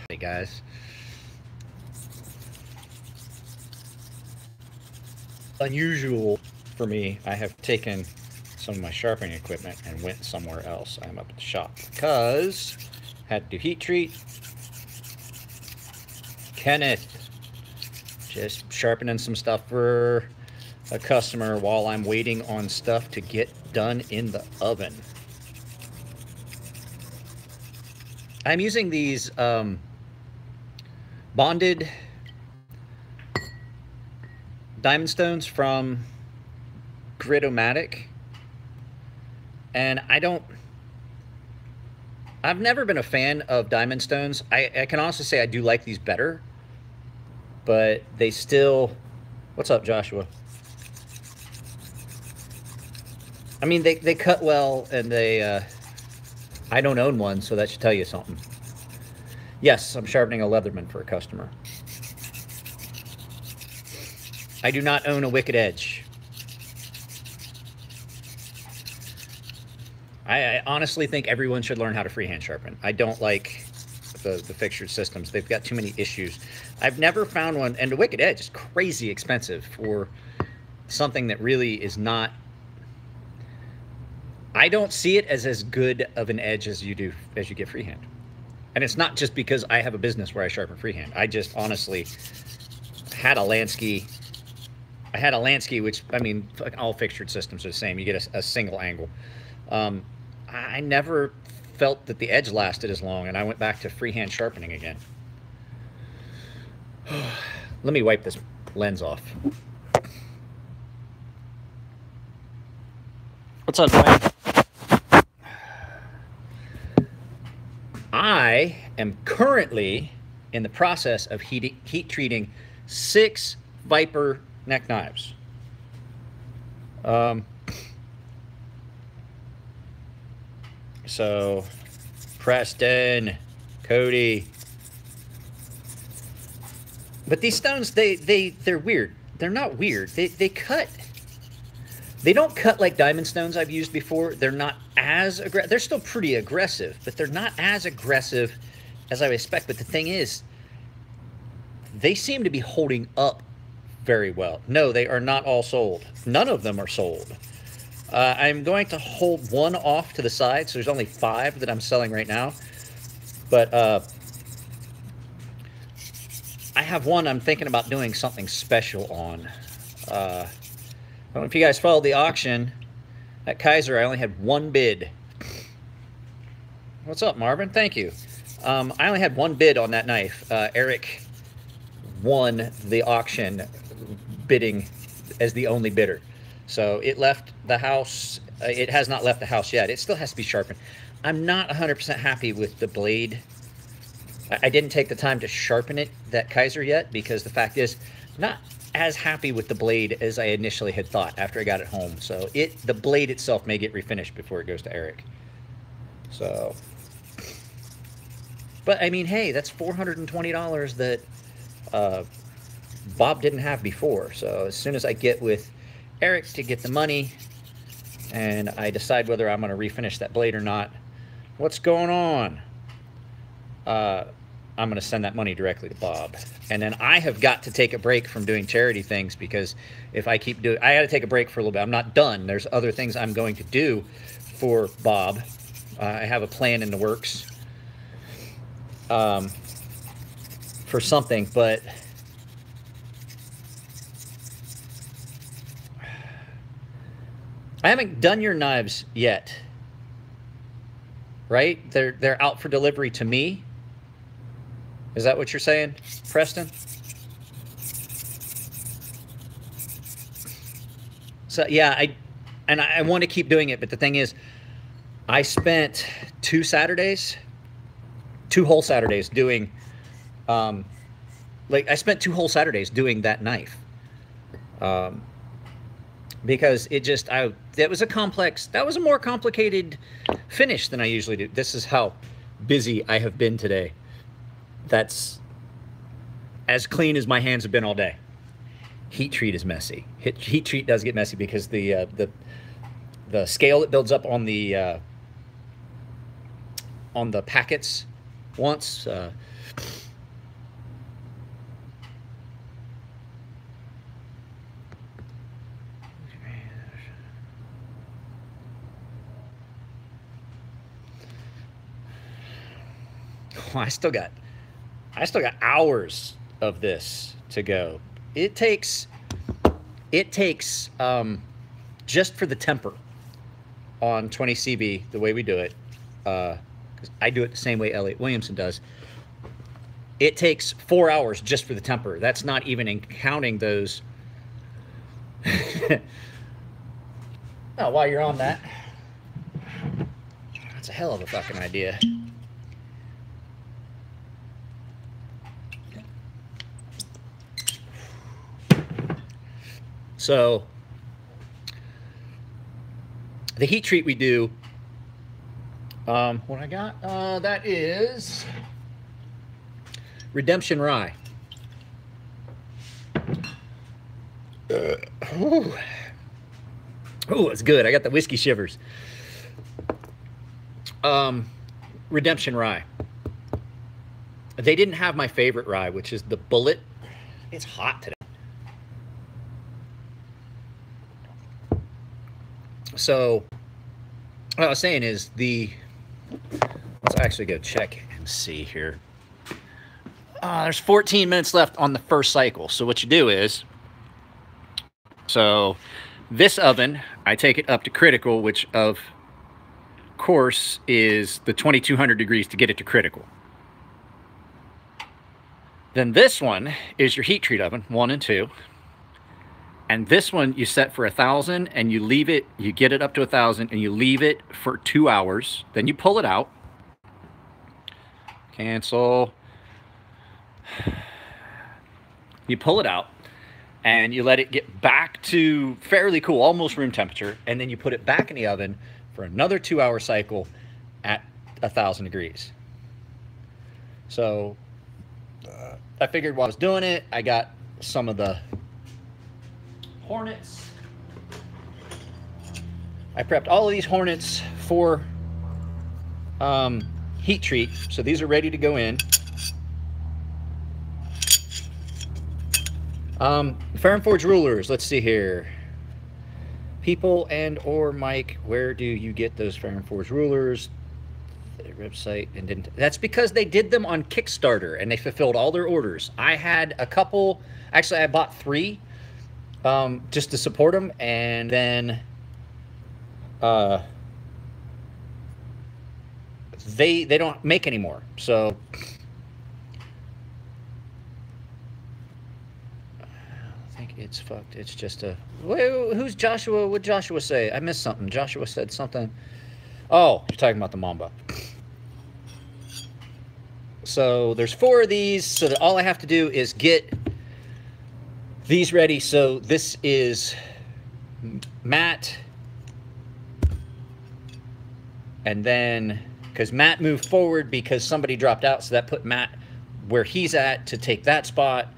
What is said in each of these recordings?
Hey guys. Unusual for me, I have taken some of my sharpening equipment and went somewhere else. I'm up at the shop because I had to do heat treat. Kenneth, just sharpening some stuff for a customer while I'm waiting on stuff to get done in the oven. I'm using these bonded diamond stones from Gridomatic, and I've never been a fan of diamond stones. I can honestly say I do like these better, but they still. What's up, Joshua? I mean, they cut well, and I don't own one, so that should tell you something. Yes, I'm sharpening a Leatherman for a customer. I do not own a Wicked Edge. I honestly think everyone should learn how to freehand sharpen. I don't like the fixtured systems. They've got too many issues. I've never found one, and the Wicked Edge is crazy expensive for something that really is not. I don't see it as good of an edge as you do as you get freehand. And it's not just because I have a business where I sharpen freehand. I just honestly had a Lansky. I had a Lansky, which, I mean, all fixtured systems are the same. You get a single angle. I never felt that the edge lasted as long, and I went back to freehand sharpening again. Let me wipe this lens off. What's up, Dwayne? I am currently in the process of heat treating 6 Viper neck knives. So, Preston, Cody. But these stones, they're weird. They're not weird. They cut. They don't cut like diamond stones I've used before. They're not as aggressive. They're still pretty aggressive, but they're not as aggressive as I would expect. But the thing is, they seem to be holding up very well. No, they are not all sold. None of them are sold. I'm going to hold one off to the side, so there's only 5 that I'm selling right now. But I have one I'm thinking about doing something special on. I don't know if you guys followed the auction at Kaiser. I only had 1 bid. What's up, Marvin? Thank you. I only had 1 bid on that knife. Eric won the auction bidding as the only bidder. So it left the house. It has not left the house yet. It still has to be sharpened. I'm not 100% happy with the blade. I didn't take the time to sharpen it, that Kaiser, yet, because the fact is, I'm not as happy with the blade as I initially had thought after I got it home. So the blade itself may get refinished before it goes to Eric. So, but I mean, hey, that's $420 that Bob didn't have before. So as soon as I get with Eric to get the money and I decide whether I'm going to refinish that blade or not, what's going on? I'm going to send that money directly to Bob. And then I have got to take a break from doing charity things, because if I keep doing, I got to take a break for a little bit. I'm not done. There's other things I'm going to do for Bob. I have a plan in the works for something, but I haven't done your knives yet, right? They're out for delivery to me. Is that what you're saying, Preston? So yeah, I want to keep doing it, but the thing is, I spent 2 whole Saturdays doing, I spent 2 whole Saturdays doing that knife. Because that was a more complicated finish than I usually do. This is how busy I have been today. That's as clean as my hands have been all day. Heat treat is messy. Heat treat does get messy because the scale that builds up on the packets once I still got hours of this to go. It takes just for the temper on 20 CB, the way we do it, because I do it the same way Elliot Williamson does. It takes 4 hours just for the temper. That's not even counting those. Oh, while you're on that, that's a hell of a fucking idea. So the heat treat we do, what I got, that is Redemption Rye. Ooh, it's good. I got the whiskey shivers. Redemption Rye. They didn't have my favorite rye, which is the Bullet. It's hot today. So what I was saying is let's actually go check and see here. There's 14 minutes left on the first cycle. So what you do is, so this oven, I take it up to critical, which of course is the 2200 degrees to get it to critical. Then this one is your heat treat oven, 1 and 2. And this one you set for 1,000 and you leave it, you get it up to 1,000 and you leave it for 2 hours. Then you pull it out. Cancel. You pull it out and you let it get back to fairly cool, almost room temperature. And then you put it back in the oven for another 2-hour cycle at 1,000 degrees. So I figured while I was doing it, I got some of the Hornets. I prepped all of these Hornets for heat treat, so these are ready to go in. Fair and Forge rulers, let's see here. People and or Mike, where do you get those Fair and Forge rulers? Their website and didn't. That's because they did them on Kickstarter and they fulfilled all their orders. I had a couple, actually I bought 3 just to support them, and then they don't make anymore. So I think it's fucked. It's just a who's Joshua? What'd Joshua say? I missed something. Joshua said something. Oh, you're talking about the Mamba. So there's 4 of these, so that all I have to do is get these ready. So this is Matt, and then because Matt moved forward because somebody dropped out, so that put Matt where he's at to take that spot.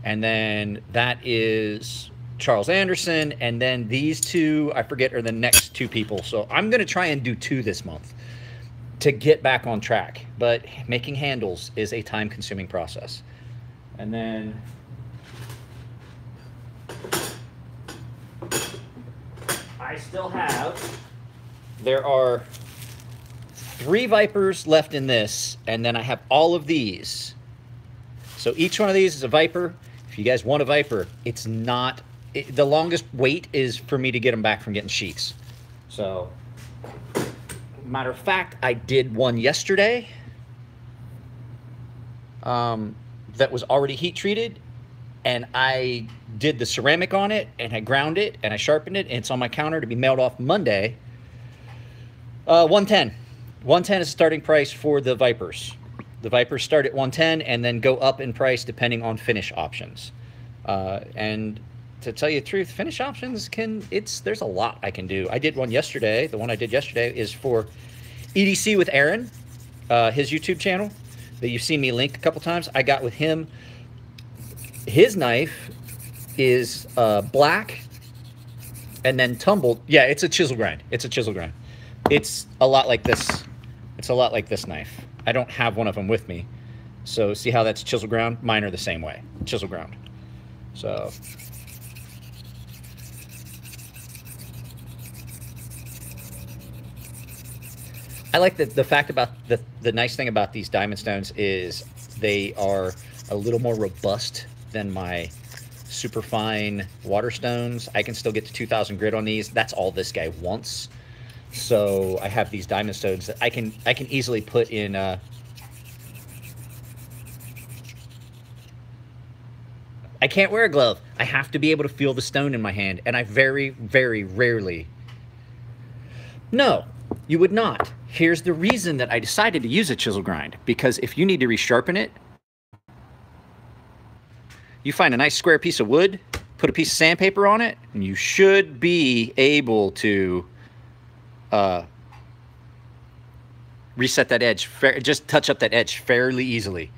And then that is Charles Anderson, and then these 2 I forget are the next 2 people. So I'm gonna try and do 2 this month to get back on track, but making handles is a time-consuming process. And then I still have, there are 3 Vipers left in this, and then I have all of these. So each one of these is a Viper. If you guys want a Viper, it's not, the longest wait is for me to get them back from getting sheets. So, matter of fact, I did one yesterday that was already heat treated, and I did the ceramic on it, and I ground it, and I sharpened it, and it's on my counter to be mailed off Monday. 110. 110 is the starting price for the Vipers. The Vipers start at 110 and then go up in price depending on finish options. And to tell you the truth, finish options there's a lot I can do. I did one yesterday. The one I did yesterday is for EDC with Aaron, his YouTube channel that you've seen me link a couple times. I got with him. His knife is black and then tumbled. Yeah, it's a chisel grind. It's a chisel grind. It's a lot like this. It's a lot like this knife. I don't have one of them with me. So see how that's chisel ground? Mine are the same way, chisel ground. So I like the fact about the nice thing about these diamond stones is they are a little more robust than my super fine water stones. I can still get to 2,000 grit on these. That's all this guy wants. So I have these diamond stones that I can easily put in. I can't wear a glove. I have to be able to feel the stone in my hand, and I very, very rarely. No, you would not. Here's the reason that I decided to use a chisel grind, because if you need to resharpen it, you find a nice square piece of wood, put a piece of sandpaper on it, and you should be able to reset that edge, just touch up that edge fairly easily.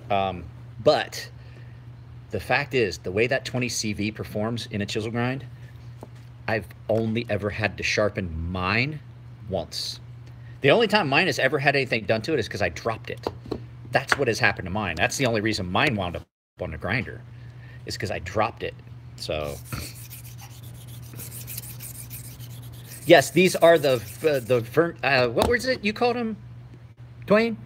But the fact is, the way that 20 CV performs in a chisel grind, I've only ever had to sharpen mine once. The only time mine has ever had anything done to it is because I dropped it. That's what has happened to mine. That's the only reason mine wound up on the grinder, is because I dropped it. So yes, these are the what was it you called them, Dwayne?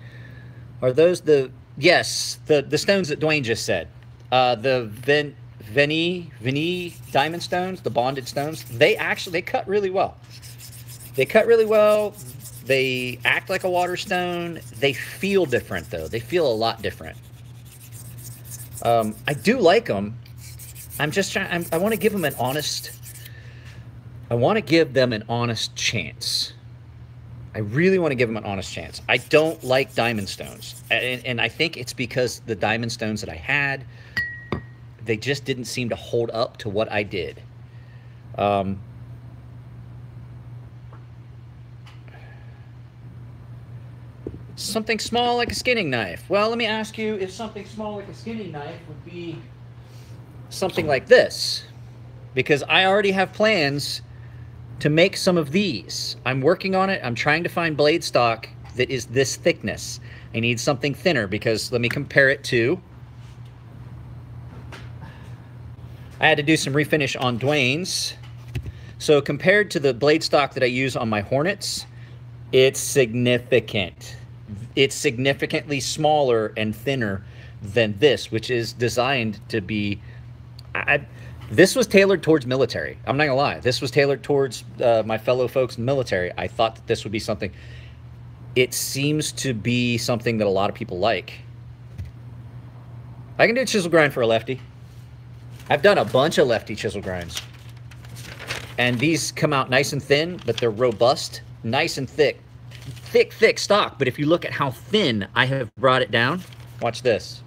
Are those the, yes, the stones that Dwayne just said? The Veni diamond stones, the bonded stones, they cut really well. They cut really well. They act like a water stone. They feel different, though. They feel a lot different. I do like them. I'm just trying. I want to give them an honest. I want to give them an honest chance. I really want to give them an honest chance. I don't like diamond stones, and I think it's because the diamond stones that I had, they just didn't seem to hold up to what I did. Something small like a skinning knife. Well, let me ask you if something small like a skinning knife would be something like this, because I already have plans to make some of these. I'm working on it. I'm trying to find blade stock that is this thickness. I need something thinner, because let me compare it to, I had to do some refinish on Dwayne's. So compared to the blade stock that I use on my Hornets, it's significant. It's significantly smaller and thinner than this, which is designed to be, this was tailored towards military. I'm not gonna lie. This was tailored towards my fellow folks in the military. I thought that this would be something. It seems to be something that a lot of people like. I can do a chisel grind for a lefty. I've done a bunch of lefty chisel grinds. And these come out nice and thin, but they're robust, nice and thick. Thick stock, but if you look at how thin I have brought it down, watch this.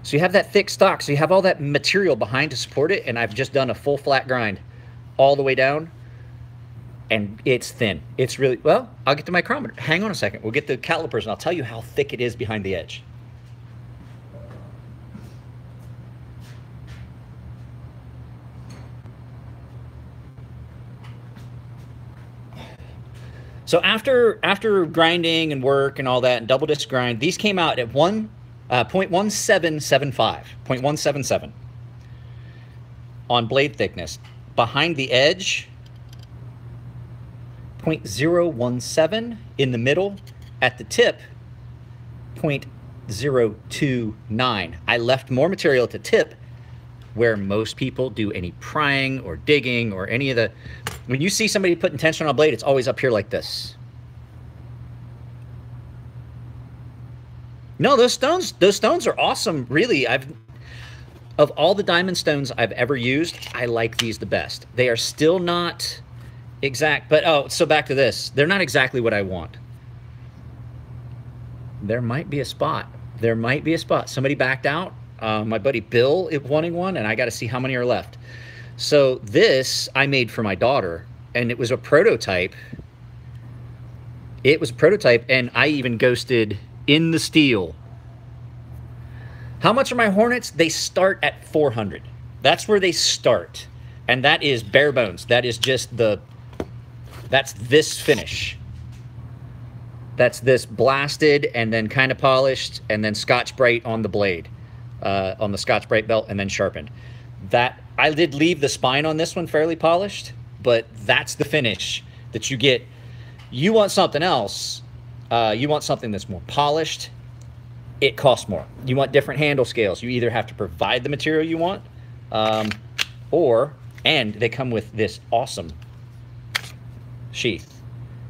So you have that thick stock, so you have all that material behind to support it, and I've just done a full flat grind all the way down, and it's thin. It's really, well, I'll get the micrometer. Hang on a second. We'll get the calipers, and I'll tell you how thick it is behind the edge. So after grinding and work and all that and double disc grind, these came out at 0.1775 on blade thickness. Behind the edge, 0.017 in the middle. At the tip, 0.029. I left more material at the tip, where most people do any prying or digging or any of the, when you see somebody putting tension on a blade, it's always up here like this. No, those stones are awesome, really. Of all the diamond stones I've ever used, I like these the best. They are still not exact, but oh, so back to this. They're not exactly what I want. There might be a spot. There might be a spot. Somebody backed out. My buddy Bill is wanting one, and I got to see how many are left. So this I made for my daughter, and it was a prototype. It was a prototype, and I even ghosted in the steel. How much are my Hornets? They start at 400. That's where they start, and that is bare bones. That is just the That's this finish. That's this blasted and then kind of polished and then Scotch-Brite on the blade, on the Scotch-Brite belt, and then sharpened. That I did leave the spine on this one fairly polished, but that's the finish that you get. You want something else. You want something that's more polished. It costs more. You want different handle scales. You either have to provide the material you want, and they come with this awesome sheath,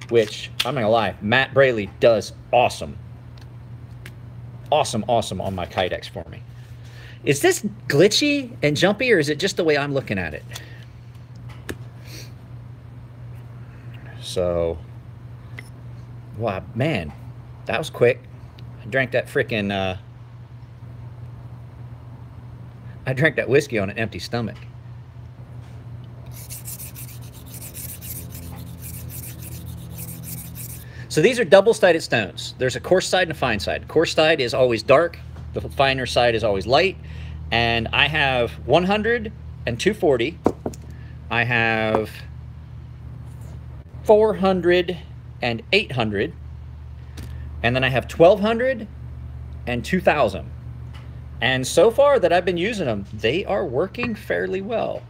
which I'm not gonna lie, Matt Braley does awesome on my Kydex for me. Is this glitchy and jumpy, or is it just the way I'm looking at it? So, wow, man, that was quick. I drank that frickin' I drank that whiskey on an empty stomach. So these are double-sided stones. There's a coarse side and a fine side. Coarse side is always dark. The finer side is always light. And I have 100 and 240. I have 400 and 800. And then I have 1200 and 2000. And so far that I've been using them, they are working fairly well.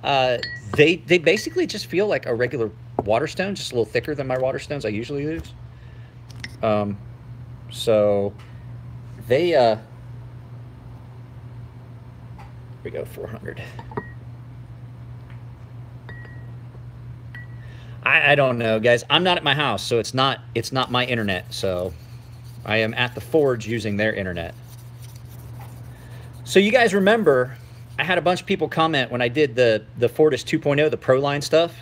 They basically just feel like a regular water stone, just a little thicker than my water stones I usually use. So they here we go, 400. I don't know, guys. I'm not at my house, so it's not my internet. So I am at the forge using their internet. So you guys remember, I had a bunch of people comment when I did the Fortis 2.0, the Pro Line stuff.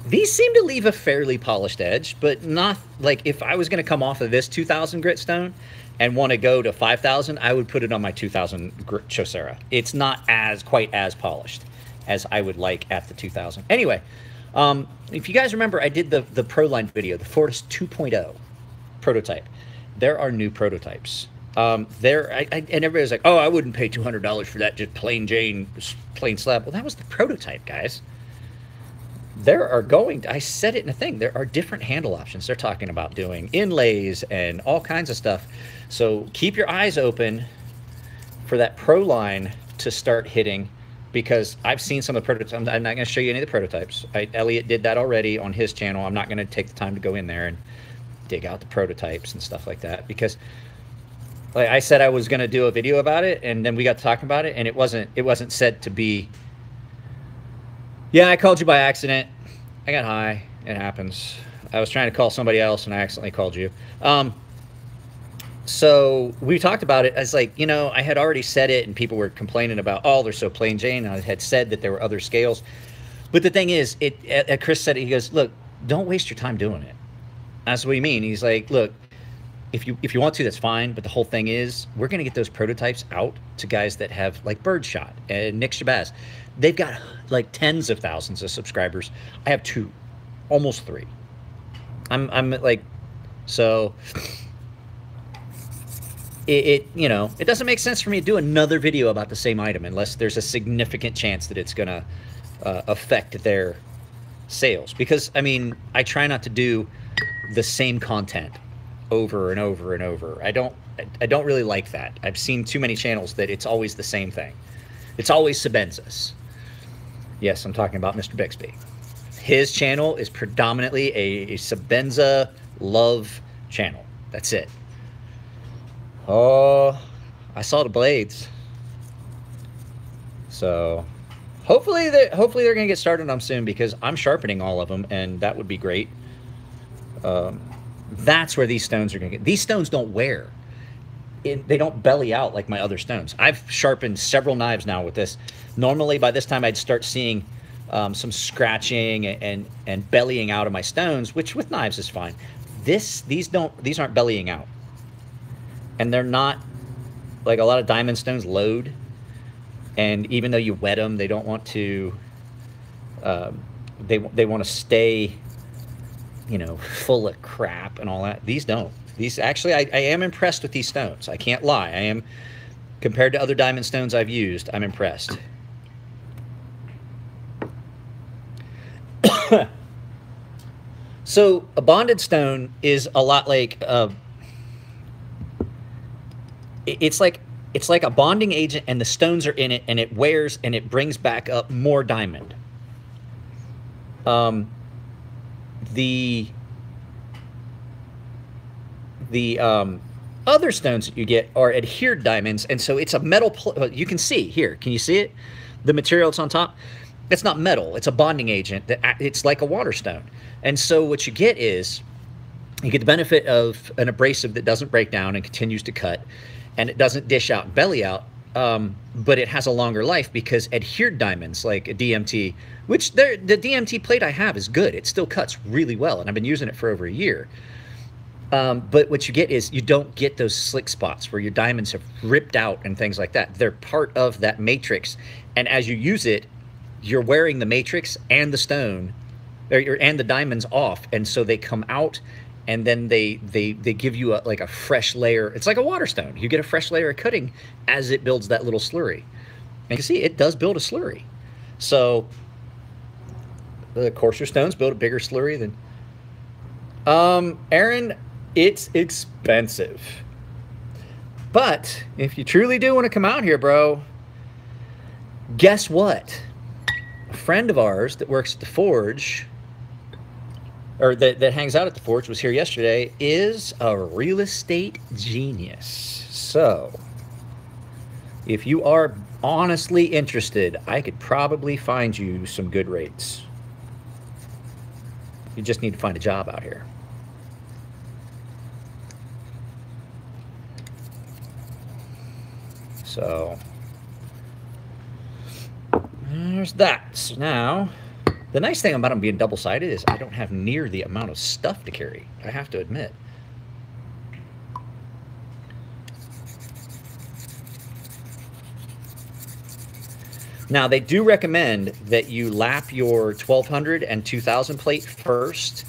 These seem to leave a fairly polished edge, but not like if I was going to come off of this 2000 grit stone and want to go to 5000, I would put it on my 2000 grit Chaucera. It's not quite as polished as I would like at the 2000. Anyway, if you guys remember, I did the Pro Line video, the Fortis 2.0 prototype. There are new prototypes. And everybody's like, oh, I wouldn't pay $200 for that, just plain Jane, plain slab. Well, that was the prototype, guys. There are I said it in a thing, there are different handle options. They're talking about doing inlays and all kinds of stuff. So keep your eyes open for that Pro Line to start hitting, because I've seen some of the prototypes. I'm not going to show you any of the prototypes. Elliot did that already on his channel. I'm not going to take the time to go in there and dig out the prototypes and stuff like that, because like I said, I was going to do a video about it, and then we got talking about it, and it wasn't said to be, yeah, I called you by accident. I got high. It happens. I was trying to call somebody else, and I accidentally called you. So we talked about it. I was like, you know, I had already said it, and people were complaining about, oh, they're so plain Jane. And I had said that there were other scales. But the thing is, Chris said it, he goes, look, don't waste your time doing it. That's what you mean. He's like, look, if you want to, that's fine. But the whole thing is, we're going to get those prototypes out to guys that have, like Birdshot and Nick Shabazz. They've got like tens of thousands of subscribers. I have 2, almost 3. I'm like, so you know, it doesn't make sense for me to do another video about the same item unless there's a significant chance that it's gonna affect their sales. Because I mean, I try not to do the same content over and over and over. I don't really like that. I've seen too many channels that it's always the same thing. It's always Sabenzas. Yes, I'm talking about Mr. Bixby. His channel is predominantly a Sabenza love channel. That's it. Oh, I saw the blades. So hopefully they're going to get started on them soon, because I'm sharpening all of them, and that would be great. That's where these stones are going to get. These stones don't wear. They don't belly out like my other stones. I've sharpened several knives now with this. Normally by this time I'd start seeing some scratching and bellying out of my stones, which with knives is fine. These aren't bellying out. And they're not, like a lot of diamond stones load, and even though you wet them, they don't want to, they want to stay, you know, full of crap and all that. These don't. These actually, I am impressed with these stones. I can't lie. I am, compared to other diamond stones I've used, I'm impressed. So a bonded stone is a lot like it's like it's like a bonding agent, and the stones are in it, and it wears and it brings back up more diamond. Um, the the other stones that you get are adhered diamonds, and so it's a metal. You can see here. Can you see it? The material that's on top. It's not metal. It's a bonding agent. It's like a water stone. And so what you get is you get the benefit of an abrasive that doesn't break down and continues to cut, and it doesn't dish out and belly out. But it has a longer life because adhered diamonds like a DMT, which the DMT plate I have is good. It still cuts really well, and I've been using it for over a year. But what you get is you don't get those slick spots where your diamonds have ripped out and things like that. They're part of that matrix, and as you use it, you're wearing the matrix and the stone, and the diamonds off, and so they come out, and then they give you like a fresh layer. It's like a water stone. You get a fresh layer of cutting as it builds that little slurry. And you can see it does build a slurry. So the coarser stones build a bigger slurry than. Aaron, it's expensive. But if you truly do want to come out here, bro, guess what? A friend of ours that works at the Forge, or that hangs out at the Forge, was here yesterday, is a real estate genius. So if you are honestly interested, I could probably find you some good rates. You just need to find a job out here. So there's that. So now, the nice thing about them being double-sided is I don't have near the amount of stuff to carry, I have to admit. Now, they do recommend that you lap your 1200 and 2000 plate first,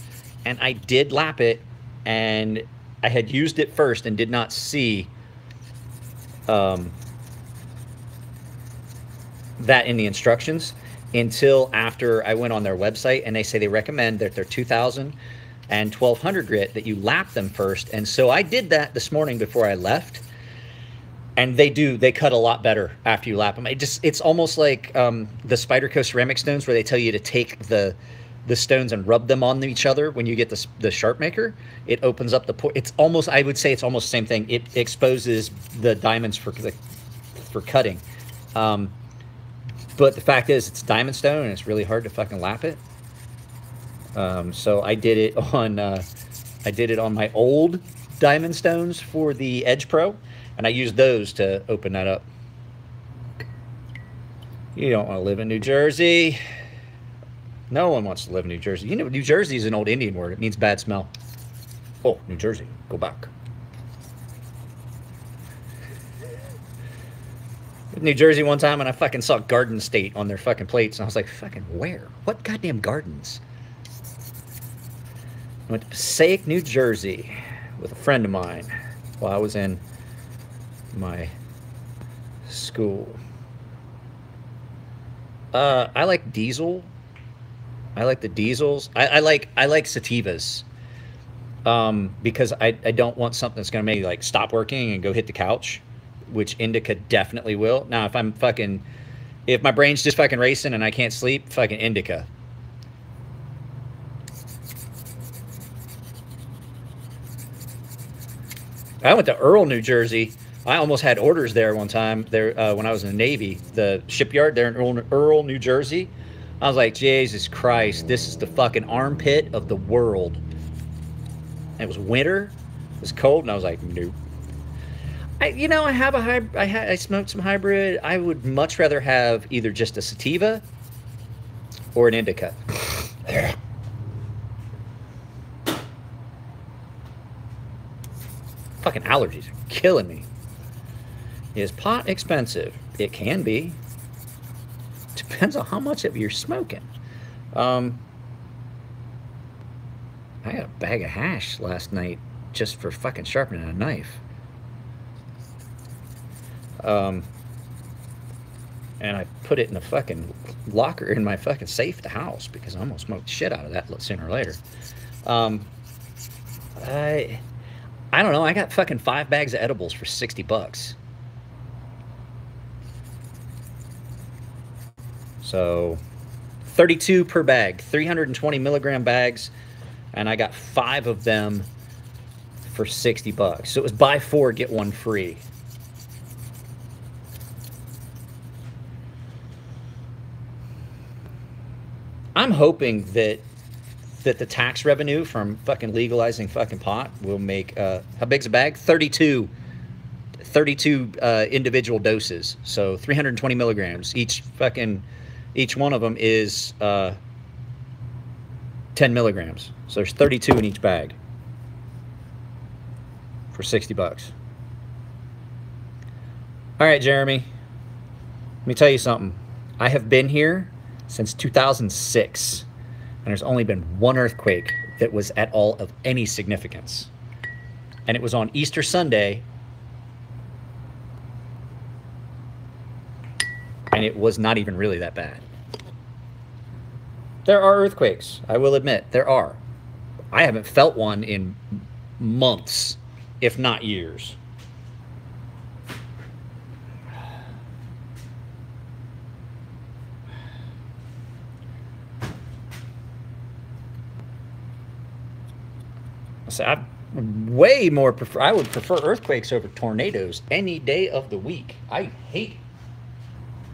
and I did lap it, and I had used it first and did not see that in the instructions until after I went on their website, and they say they recommend that their 2000 and 1200 grit that you lap them first. And so I did that this morning before I left, and they cut a lot better after you lap them. It's almost like the Spyderco ceramic stones, where they tell you to take the stones and rub them on each other when you get the sharp maker. It opens up the pore. It's almost, I would say it's almost the same thing. It exposes the diamonds for cutting. But the fact is, it's diamond stone, and it's really hard to fucking lap it. So I did it on my old diamond stones for the Edge Pro, and I used those to open that up. You don't want to live in New Jersey. No one wants to live in New Jersey. You know, New Jersey is an old Indian word. It means bad smell. Oh, New Jersey, go back. New Jersey one time, and I fucking saw Garden State on their fucking plates, and I was like, fucking where? What goddamn gardens? I went to Passaic, New Jersey with a friend of mine while I was in my school. I like diesel. I like the diesels. I like sativas. Because I don't want something that's gonna make me like stop working and go hit the couch, which indica definitely will. Now, if my brain's just fucking racing and I can't sleep, fucking indica. I went to Earl, New Jersey. I almost had orders there one time there when I was in the Navy. The shipyard there in Earl, New Jersey. I was like, Jesus Christ, this is the fucking armpit of the world. And it was winter. It was cold, and I was like, nope. I have a hybrid. I smoked some hybrid. I would much rather have either just a sativa or an indica. Fucking allergies are killing me. Is pot expensive? It can be. Depends on how much of you're smoking. I got a bag of hash last night just for fucking sharpening a knife. and I put it in the fucking locker in my fucking safe at the house because I'm gonna smoke the shit out of that sooner or later. Um, I I don't know. I got fucking 5 bags of edibles for $60. So 32 per bag, 320 milligram bags, and I got 5 of them for $60. So it was buy 4 get 1 free. I'm hoping that the tax revenue from fucking legalizing fucking pot will make how big's a bag? 32 individual doses. So 320 milligrams each. Each one of them is 10 milligrams. So there's 32 in each bag for $60. All right, Jeremy, let me tell you something. I have been here since 2006, and there's only been one earthquake that was at all of any significance. And it was on Easter Sunday, and it was not even really that bad. There are earthquakes, I will admit, there are. I haven't felt one in months, if not years. I way more prefer. I would prefer earthquakes over tornadoes any day of the week. I hate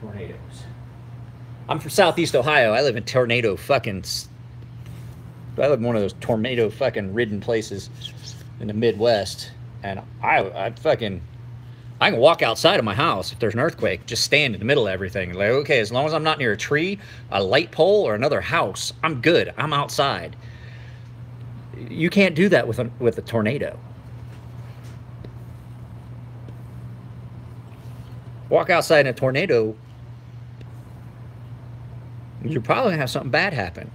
tornadoes. I'm from Southeast Ohio. I live in tornado fucking. I live in one of those tornado fucking ridden places in the Midwest, and I fucking. I can walk outside of my house if there's an earthquake, just stand in the middle of everything. Like, okay, as long as I'm not near a tree, a light pole, or another house, I'm good. I'm outside. You can't do that with a tornado. Walk outside in a tornado, you're probably gonna have something bad happen.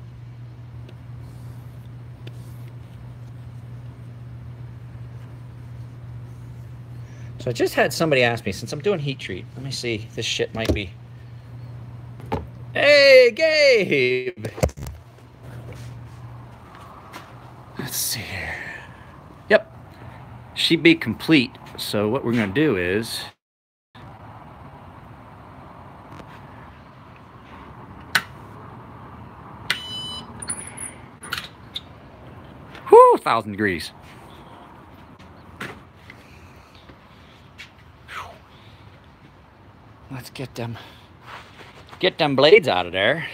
So I just had somebody ask me, since I'm doing heat treat, let me see, this shit might be. Hey, Gabe! Let's see here. Yep, she'd be complete. So what we're gonna do is whoo, 1,000 degrees. Let's get them blades out of there.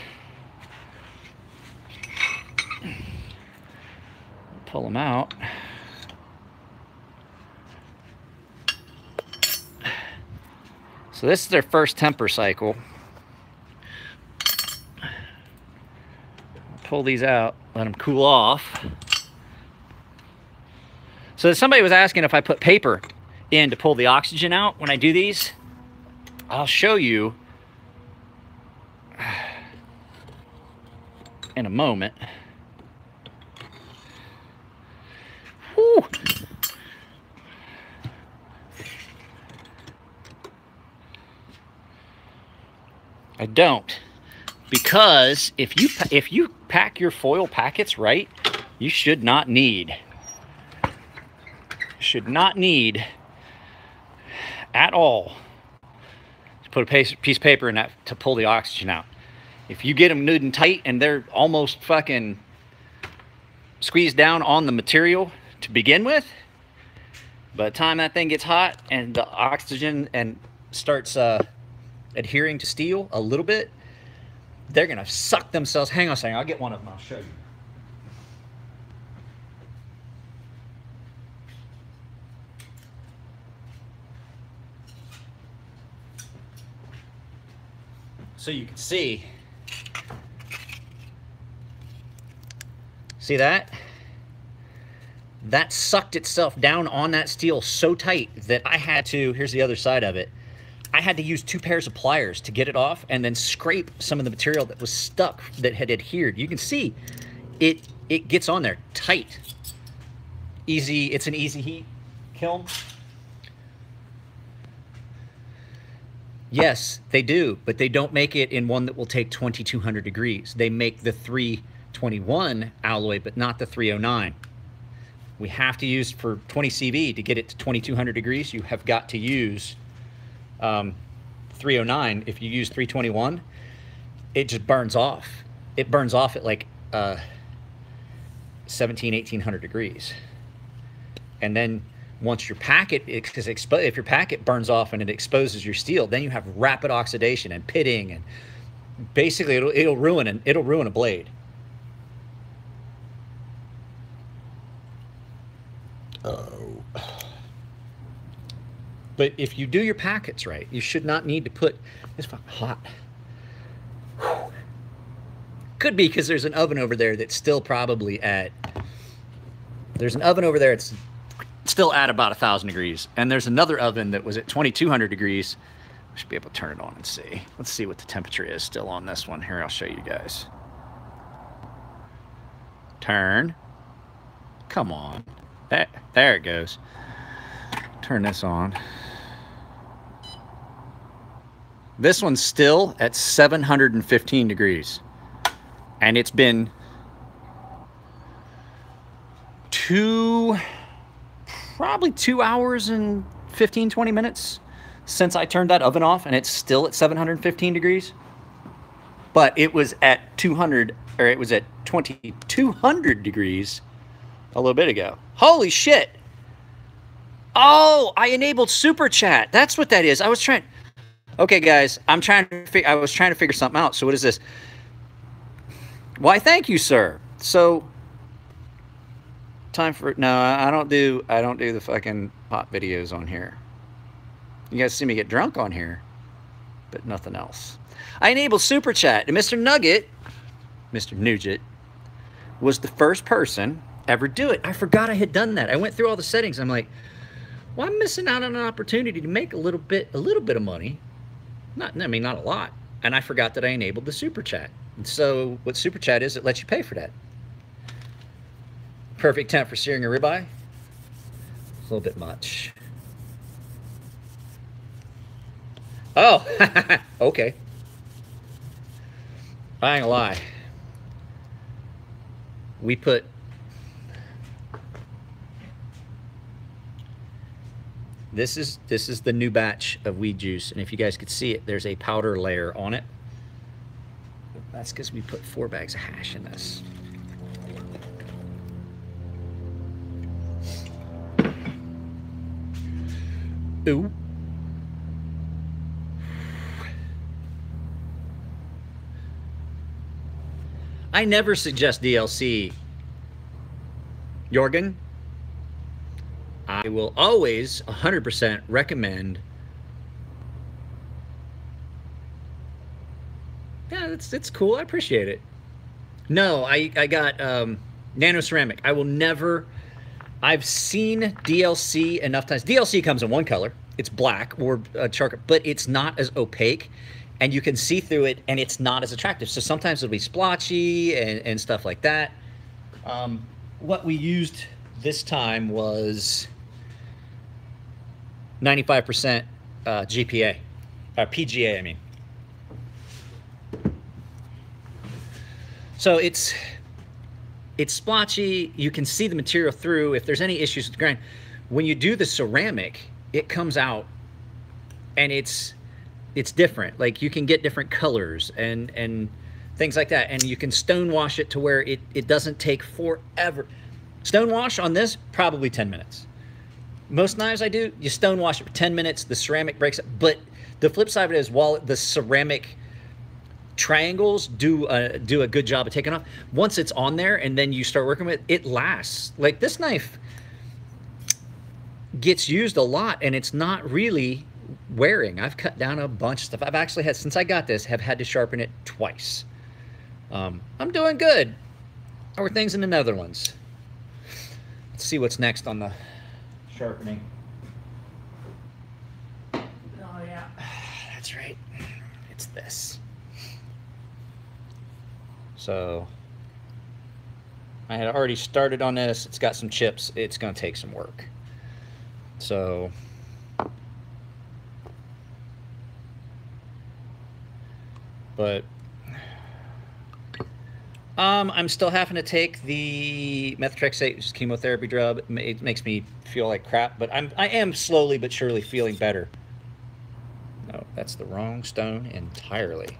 Pull them out. So this is their first temper cycle. Pull these out, let them cool off. So somebody was asking if I put paper in to pull the oxygen out when I do these. I'll show you in a moment. Whew. I don't, because if you pack your foil packets right, you should not need at all to put a piece of paper in that to pull the oxygen out. If you get them good and tight and they're almost fucking squeezed down on the material to begin with, by the time that thing gets hot and the oxygen and starts adhering to steel a little bit, they're gonna suck themselves. Hang on a second, I'll get one of them, I'll show you. So you can see that? That sucked itself down on that steel so tight that I had to, here's the other side of it, I had to use 2 pairs of pliers to get it off and then scrape some of the material that was stuck, that had adhered. You can see it gets on there tight. Easy, it's an easy heat kiln. Yes, they do, but they don't make it in one that will take 2200 degrees. They make the 321 alloy, but not the 309. We have to use, for 20 CV to get it to 2200 degrees, you have got to use 309. If you use 321, it just burns off. It burns off at like 1800 degrees. And then once your packet, if your packet burns off and it exposes your steel, then you have rapid oxidation and pitting, and basically it'll ruin a blade. Oh. But if you do your packets right, you should not need to put. It's fucking hot. Whew. Could be because there's an oven over there that's still probably at. There's an oven over there. It's still at about 1000 degrees, and there's another oven that was at 2200 degrees. I should be able to turn it on and see. Let's see what the temperature is still on this one. Here, I'll show you guys. Turn. Come on. There it goes. Turn this on. This one's still at 715 degrees, and it's been probably 2 hours and 15-20 minutes since I turned that oven off, and it's still at 715 degrees. But it was at 2200 degrees a little bit ago. Holy shit. Oh, I enabled super chat. That's what that is. I was trying. Okay, guys, I was trying to figure something out. So what is this? Why, thank you, sir. So time for no, I don't do the fucking pot videos on here. You guys see me get drunk on here, but nothing else. I enabled super chat, and Mr. Nugget, Mr. Nugget, was the first person ever do it. I forgot I had done that. I went through all the settings. I'm like, well, I'm missing out on an opportunity to make a little bit of money. Not a lot. And I forgot that I enabled the super chat. And so what super chat is, it lets you pay for that. Perfect temp for searing a ribeye. It's a little bit much. Oh, okay. I ain't gonna lie. We put this is the new batch of weed juice, and if you guys could see it, there's a powder layer on it. That's because we put 4 bags of hash in this. Ooh. I never suggest DLC, Jorgen. I will always 100% recommend. Yeah, it's cool. I appreciate it. No, I got nano ceramic. I will never. I've seen DLC enough times. DLC comes in one color. It's black or charcoal, but it's not as opaque, and you can see through it, and it's not as attractive. So sometimes it'll be splotchy and stuff like that. What we used this time was 95% GPA, PGA, I mean. So it's splotchy. You can see the material through. If there's any issues with the grind, when you do the ceramic, it comes out and it's different. Like, you can get different colors and things like that, and you can stone wash it to where it doesn't take forever. Stone wash on this, probably 10 minutes. Most knives I do, you stone wash it for 10 minutes, the ceramic breaks up. But the flip side of it is, while the ceramic triangles do a good job of taking off, once it's on there and then you start working with it, it lasts. Like, this knife gets used a lot and it's not really wearing. I've cut down a bunch of stuff. I've actually had, since I got this, have had to sharpen it twice. I'm doing good. How are things in the Netherlands? Let's see what's next on the sharpening. Oh yeah, that's right. It's this. So I had already started on this. It's got some chips. It's going to take some work. So But I'm still having to take the methotrexate, which is chemotherapy drug. It makes me feel like crap, but I am slowly but surely feeling better. No, that's the wrong stone entirely.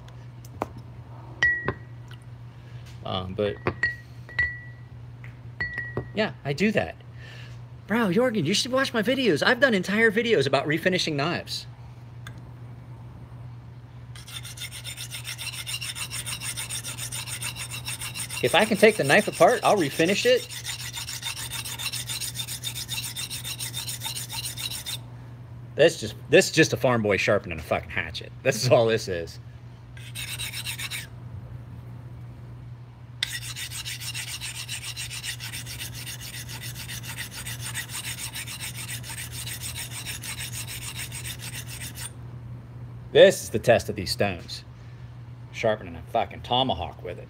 But yeah, I do that. Bro, Jorgen, you should watch my videos. I've done entire videos about refinishing knives. If I can take the knife apart, I'll refinish it. This is just a farm boy sharpening a fucking hatchet. This is all this is. This is the test of these stones. Sharpening a fucking tomahawk with it.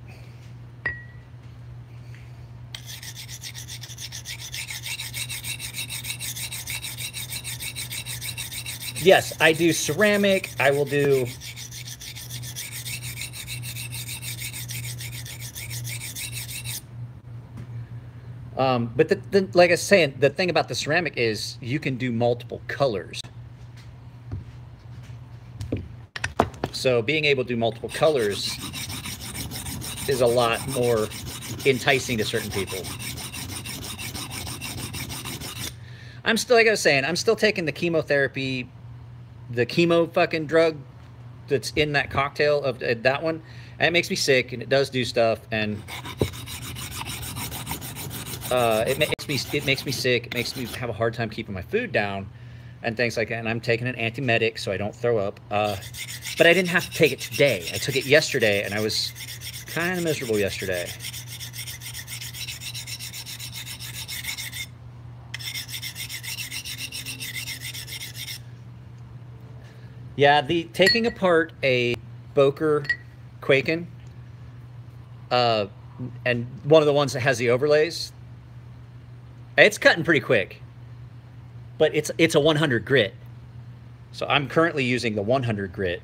Yes, I do ceramic. I will do... but like I was saying, the thing about the ceramic is you can do multiple colors. So being able to do multiple colors is a lot more enticing to certain people. I'm still, like I was saying, I'm still taking the chemotherapy, the chemo fucking drug that's in that cocktail of that one, and it makes me sick, and it does do stuff, and it makes me sick. It makes me have a hard time keeping my food down, and things like that. And I'm taking an antiemetic so I don't throw up. But I didn't have to take it today. I took it yesterday, and I was kind of miserable yesterday. Yeah, the taking apart a Boker Quaken, and one of the ones that has the overlays, it's cutting pretty quick, but it's a 100 grit. So I'm currently using the 100 grit.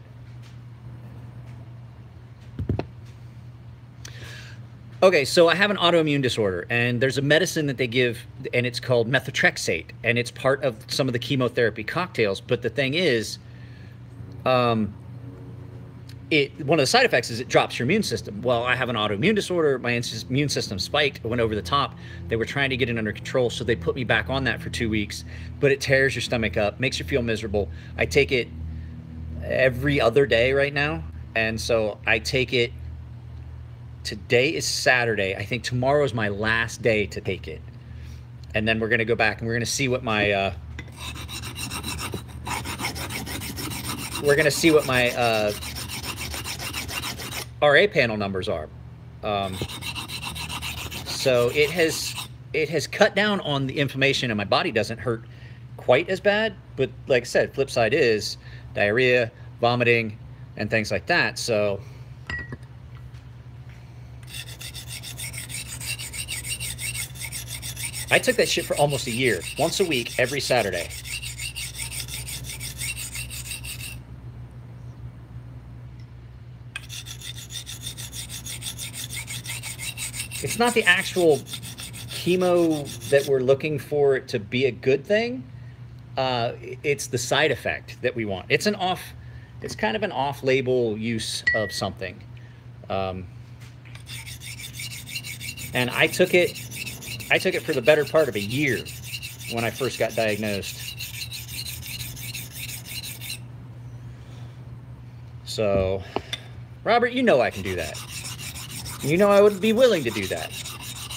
Okay, so I have an autoimmune disorder, and there's a medicine that they give, and it's called methotrexate, and it's part of some of the chemotherapy cocktails. But the thing is, one of the side effects is it drops your immune system. Well, I have an autoimmune disorder. My immune system spiked. It went over the top. They were trying to get it under control, so they put me back on that for 2 weeks. But it tears your stomach up, makes you feel miserable. I take it every other day right now, and so I take it. Today is Saturday. I think tomorrow is my last day to take it. And then we're going to go back and we're going to see what my RA panel numbers are. So it has cut down on the inflammation, and my body doesn't hurt quite as bad. But like I said, flip side is diarrhea, vomiting, and things like that. So I took that shit for almost a year, once a week, every Saturday. It's not the actual chemo that we're looking for it to be a good thing. It's the side effect that we want. It's kind of an off-label use of something. And I took it for the better part of a year when I first got diagnosed. So, Robert, you know I can do that. You know I would be willing to do that.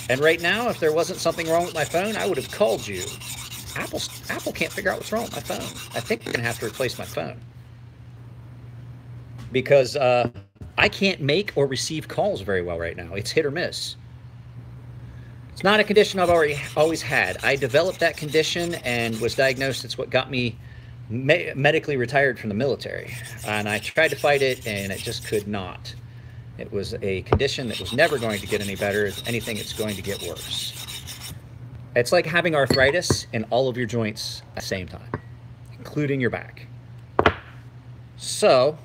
And right now, if there wasn't something wrong with my phone, I would have called you. Apple can't figure out what's wrong with my phone. I think we're going to have to replace my phone. Because I can't make or receive calls very well right now. It's hit or miss. It's not a condition I've always had. I developed that condition and was diagnosed. It's what got me medically retired from the military. And I tried to fight it, and it just could not. It was a condition that was never going to get any better. If anything, it's going to get worse. It's like having arthritis in all of your joints at the same time, including your back. So,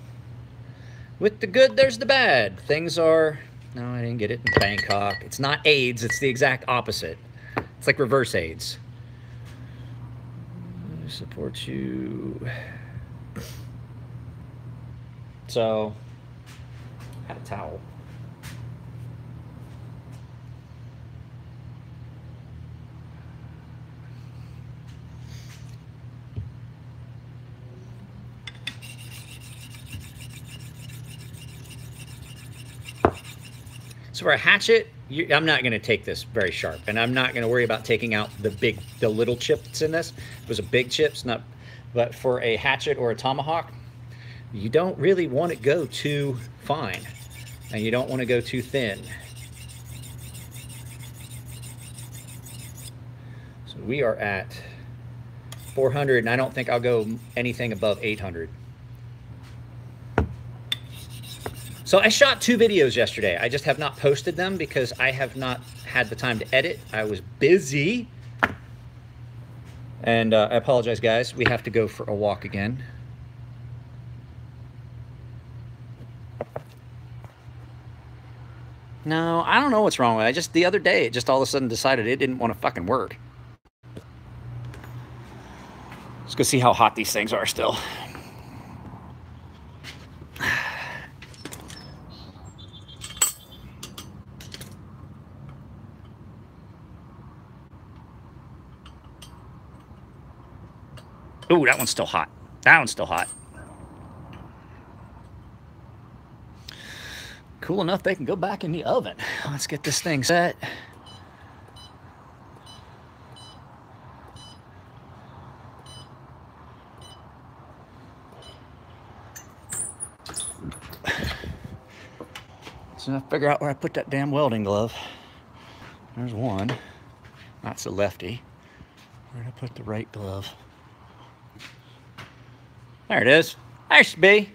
With the good, there's the bad. Things are... No, I didn't get it in Bangkok. It's not AIDS. It's the exact opposite. It's like reverse AIDS. I support you. So, I had a towel. So for a hatchet, I'm not going to take this very sharp, and I'm not going to worry about taking out the little chip that's in this. It was a big chip, not. But for a hatchet or a tomahawk, you don't really want to go too fine, and you don't want to go too thin. So we are at 400, and I don't think I'll go anything above 800. So I shot 2 videos yesterday. I just have not posted them because I have not had the time to edit. I was busy. And I apologize, guys. We have to go for a walk again. No, I don't know what's wrong with it. I just, the other day, it just all of a sudden decided it didn't want to fucking work. Let's go see how hot these things are still. Ooh, that one's still hot. That one's still hot. Cool enough they can go back in the oven. Let's get this thing set. So I figure out where I put that damn welding glove. There's one. That's a lefty. Where did I put the right glove? There it is. There should be.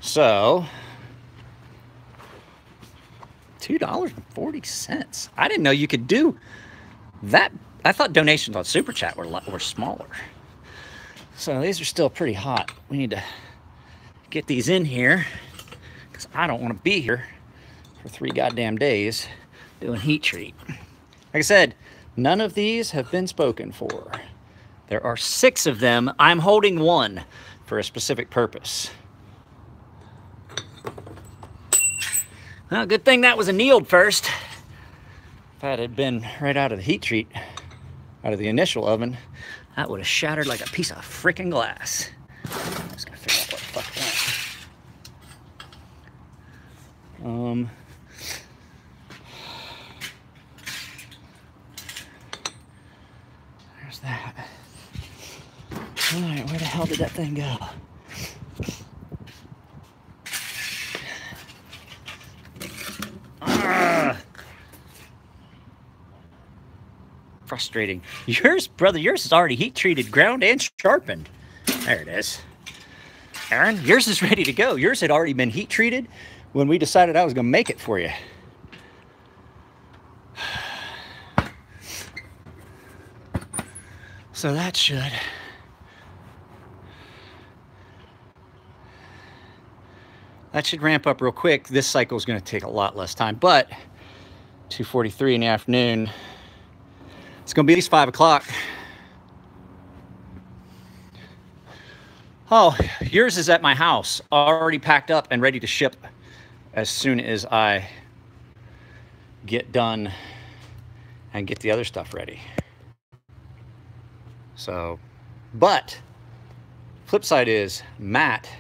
So, $2.40. I didn't know you could do that. I thought donations on Super Chat were smaller. So these are still pretty hot. We need to get these in here because I don't want to be here for 3 goddamn days doing heat treat. Like I said, none of these have been spoken for. There are 6 of them. I'm holding 1 for a specific purpose. Well, good thing that was annealed first. If that had been right out of the heat treat, out of the initial oven, that would have shattered like a piece of freaking glass. I'm just gonna figure out what the fuck that. There's that. All right, where the hell did that thing go? Frustrating. Yours, brother, yours is already heat treated, ground, and sharpened. There it is. Aaron, yours is ready to go. Yours had already been heat treated when we decided I was going to make it for you. So that should ramp up real quick. This cycle is going to take a lot less time, but 2:43 in the afternoon. It's going to be at least 5 o'clock. Oh, yours is at my house, already packed up and ready to ship as soon as I get done and get the other stuff ready. So, but flip side is Matt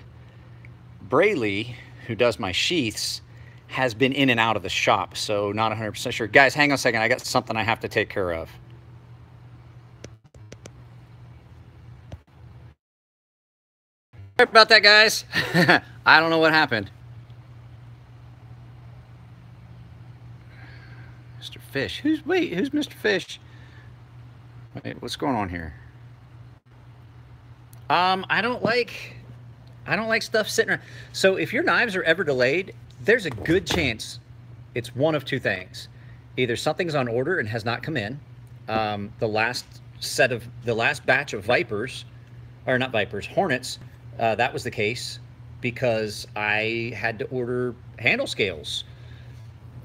Brayley, who does my sheaths, has been in and out of the shop, so not 100% sure. Guys, hang on a second. I got something I have to take care of. Sorry about that, guys. I don't know what happened. Mr. Fish. Who's Mr. Fish? Wait, what's going on here? I don't like stuff sitting around. So if your knives are ever delayed, there's a good chance it's one of 2 things. Either something's on order and has not come in. The last batch of Vipers, or not Vipers, Hornets, That was the case because I had to order handle scales,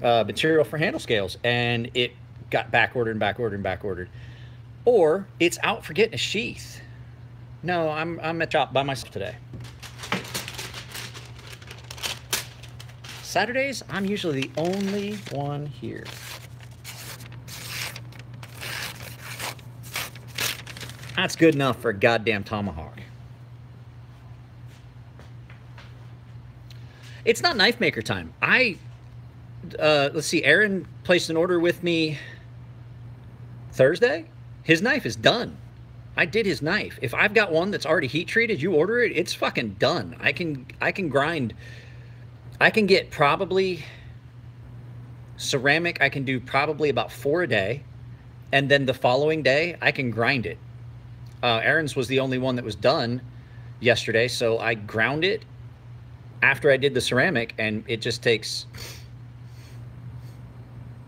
material for handle scales, and it got back ordered and back ordered and back ordered. Or it's out for getting a sheath. No, I'm at shop by myself today. Saturdays, I'm usually the only one here. That's good enough for a goddamn tomahawk. It's not knife maker time. Let's see, Aaron placed an order with me Thursday. His knife is done. I did his knife. If I've got one that's already heat treated, you order it, it's fucking done. I can grind. I can get probably ceramic. I can do probably about 4 a day, and then the following day I can grind it. Aaron's was the only one that was done yesterday, so I ground it after I did the ceramic, and it just takes.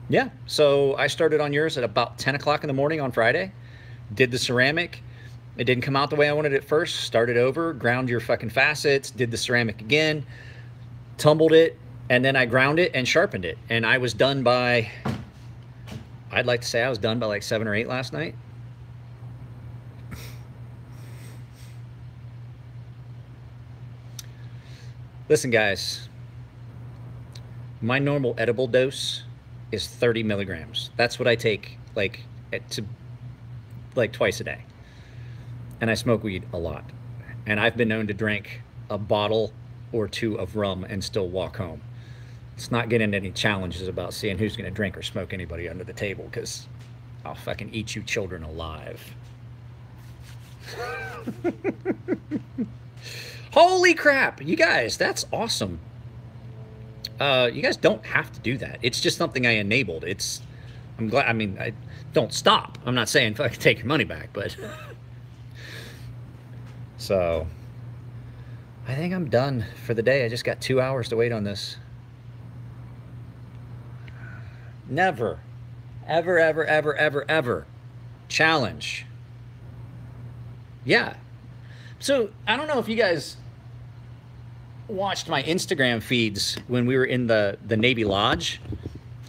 Yeah, so I started on yours at about 10 o'clock in the morning on Friday, did the ceramic. It didn't come out the way I wanted it first. Started over, ground your fucking facets, did the ceramic again, tumbled it, and then I ground it and sharpened it. And I was done by, I'd like to say I was done by like 7 or 8 last night. Listen, guys, my normal edible dose is 30 milligrams. That's what I take like twice a day. And I smoke weed a lot. And I've been known to drink a bottle or 2 of rum and still walk home. Let's not get into any challenges about seeing who's going to drink or smoke anybody under the table, because I'll fucking eat you children alive. Holy crap, you guys, that's awesome. You guys don't have to do that. It's just something I enabled. I'm glad, I mean, I don't stop. I'm not saying fucking take your money back, but. So, I think I'm done for the day. I just got 2 hours to wait on this. Never, ever, ever, ever, ever, ever challenge. Yeah. So, I don't know if you guys watched my Instagram feeds when we were in the Navy Lodge,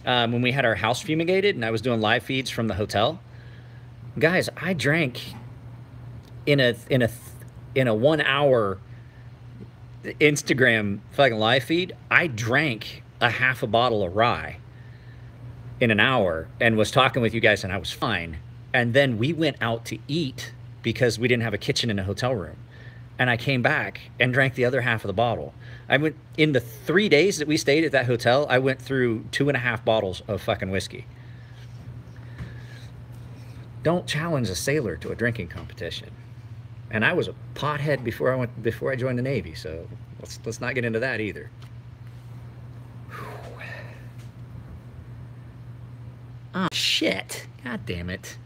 when we had our house fumigated and I was doing live feeds from the hotel. Guys, I drank in a 1 hour Instagram fucking live feed, I drank a half a bottle of rye in an hour and was talking with you guys, and I was fine. And then we went out to eat because we didn't have a kitchen in a hotel room. And I came back and drank the other half of the bottle. I went, in the 3 days that we stayed at that hotel, I went through 2.5 bottles of fucking whiskey. Don't challenge a sailor to a drinking competition. And I was a pothead before I joined the Navy, so let's not get into that either. Oh shit. God damn it.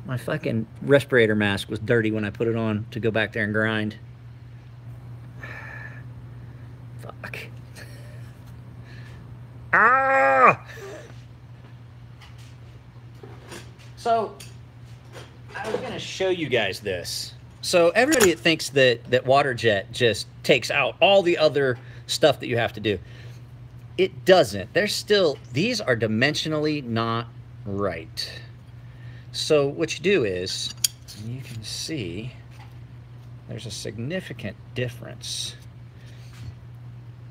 My fucking respirator mask was dirty when I put it on to go back there and grind. Fuck. Ah! So, I was gonna show you guys this. So everybody that thinks that water jet just takes out all the other stuff that you have to do, it doesn't. There's still, these are dimensionally not right. So what you do is, you can see there's a significant difference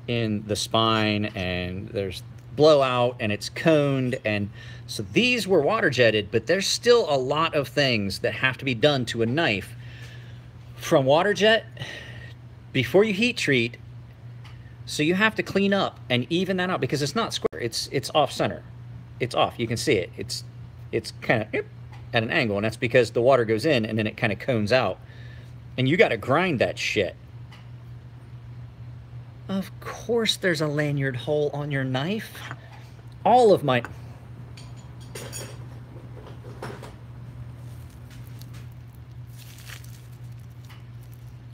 in the spine, and there's blowout, and it's coned, and so these were water jetted, but there's still a lot of things that have to be done to a knife from water jet before you heat treat. So you have to clean up and even that out, because it's not square, it's off center, it's off, you can see it, it's kind of at an angle, and that's because the water goes in and then it kind of cones out, and you got to grind that shit. Of course there's a lanyard hole on your knife. All of my...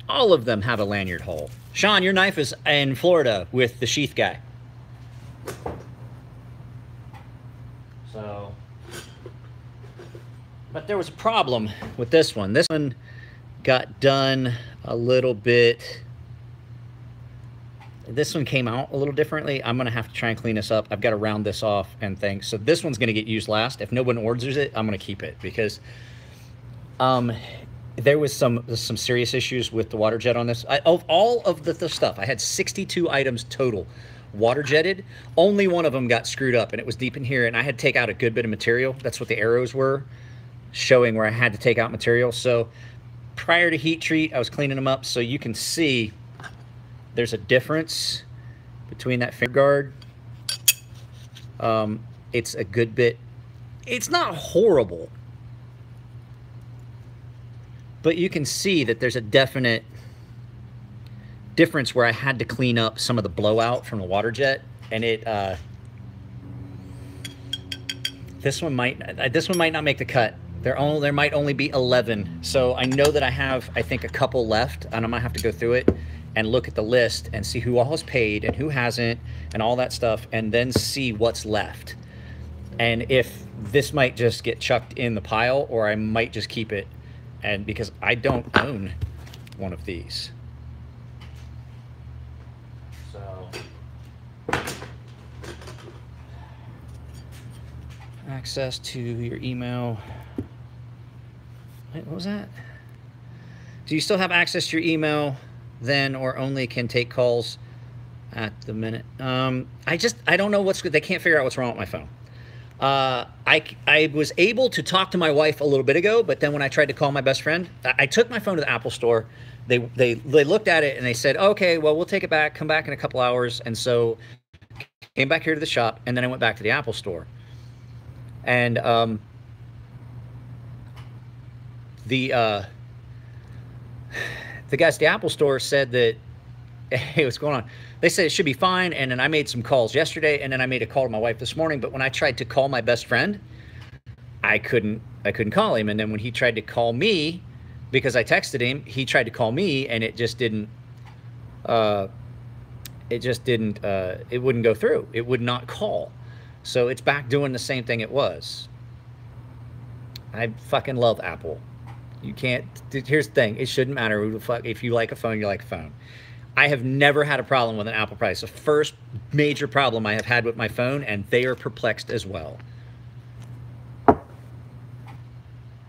all of them have a lanyard hole. Sean, your knife is in Florida with the sheath guy. So... but there was a problem with this one. This one got done a little bit. This one came out a little differently. I'm going to have to try and clean this up. I've got to round this off and things. So this one's going to get used last. If no one orders it, I'm going to keep it because there was some serious issues with the water jet on this. Of all of the stuff, I had 62 items total water jetted. Only one of them got screwed up, and it was deep in here, and I had to take out a good bit of material. That's what the arrows were showing, where I had to take out material. So prior to heat treat, I was cleaning them up, so you can see there's a difference between that finger guard. It's a good bit. It's not horrible, but you can see that there's a definite difference where I had to clean up some of the blowout from the water jet, and it this one might not make the cut. There might only be 11, so I know that I have, I think, a couple left, and I might have to go through it and look at the list and see who all has paid and who hasn't and all that stuff, and then see what's left, and if this might just get chucked in the pile or I might just keep it, and because I don't own one of these. So access to your email. Wait, what was that? Do you still have access to your email then, or only can take calls at the minute? I don't know what's good. They can't figure out what's wrong with my phone. I was able to talk to my wife a little bit ago, but then when I tried to call my best friend, I took my phone to the Apple store. They looked at it and they said, okay, well, we'll take it back, come back in a couple hours. And so came back here to the shop, and then I went back to the Apple store. And the guys at the Apple store said that, hey, what's going on? They said it should be fine, and then I made some calls yesterday, and then I made a call to my wife this morning, but when I tried to call my best friend, I couldn't call him, and then when he tried to call me, because I texted him, he tried to call me, and it wouldn't go through. It would not call. So it's back doing the same thing it was. I fucking love Apple. You can't, here's the thing, it shouldn't matter who the fuck, if you like a phone, you like a phone. I have never had a problem with an Apple price. The first major problem I have had with my phone, and they are perplexed as well.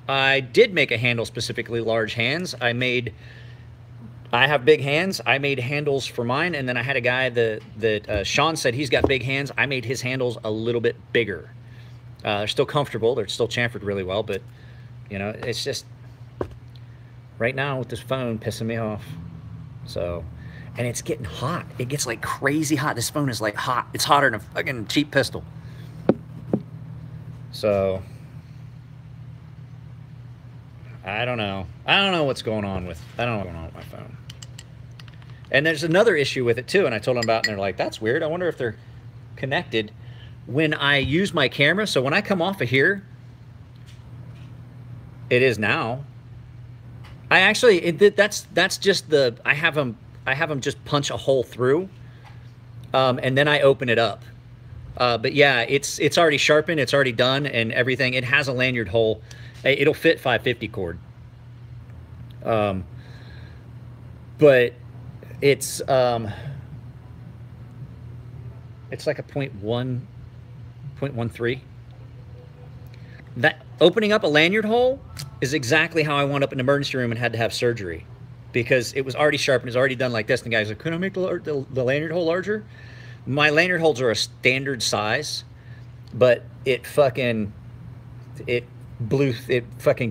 I did make a handle specifically large hands. I have big hands. I made handles for mine, and then I had a guy that Sean said he's got big hands. I made his handles a little bit bigger. They're still comfortable. They're still chamfered really well, but you know, it's just right now with this phone pissing me off. So, and it's getting hot. It gets like crazy hot. This phone is like hot. It's hotter than a fucking cheap pistol. So, I don't know. I don't know what's going on with my phone. And there's another issue with it too, and I told them about it, and they're like, that's weird. I wonder if they're connected. When I use my camera, so when I come off of here, it is now. I actually, that's just the, I have them just punch a hole through, and then I open it up. But yeah, it's already sharpened, it's already done and everything. It has a lanyard hole. It'll fit 550 cord. But it's like a 0.13. That opening up a lanyard hole is exactly how I wound up in the emergency room and had to have surgery, because it was already sharpened, it was already done like this. And the guy's like, "Can I make the lanyard hole larger?" My lanyard holes are a standard size, but it fucking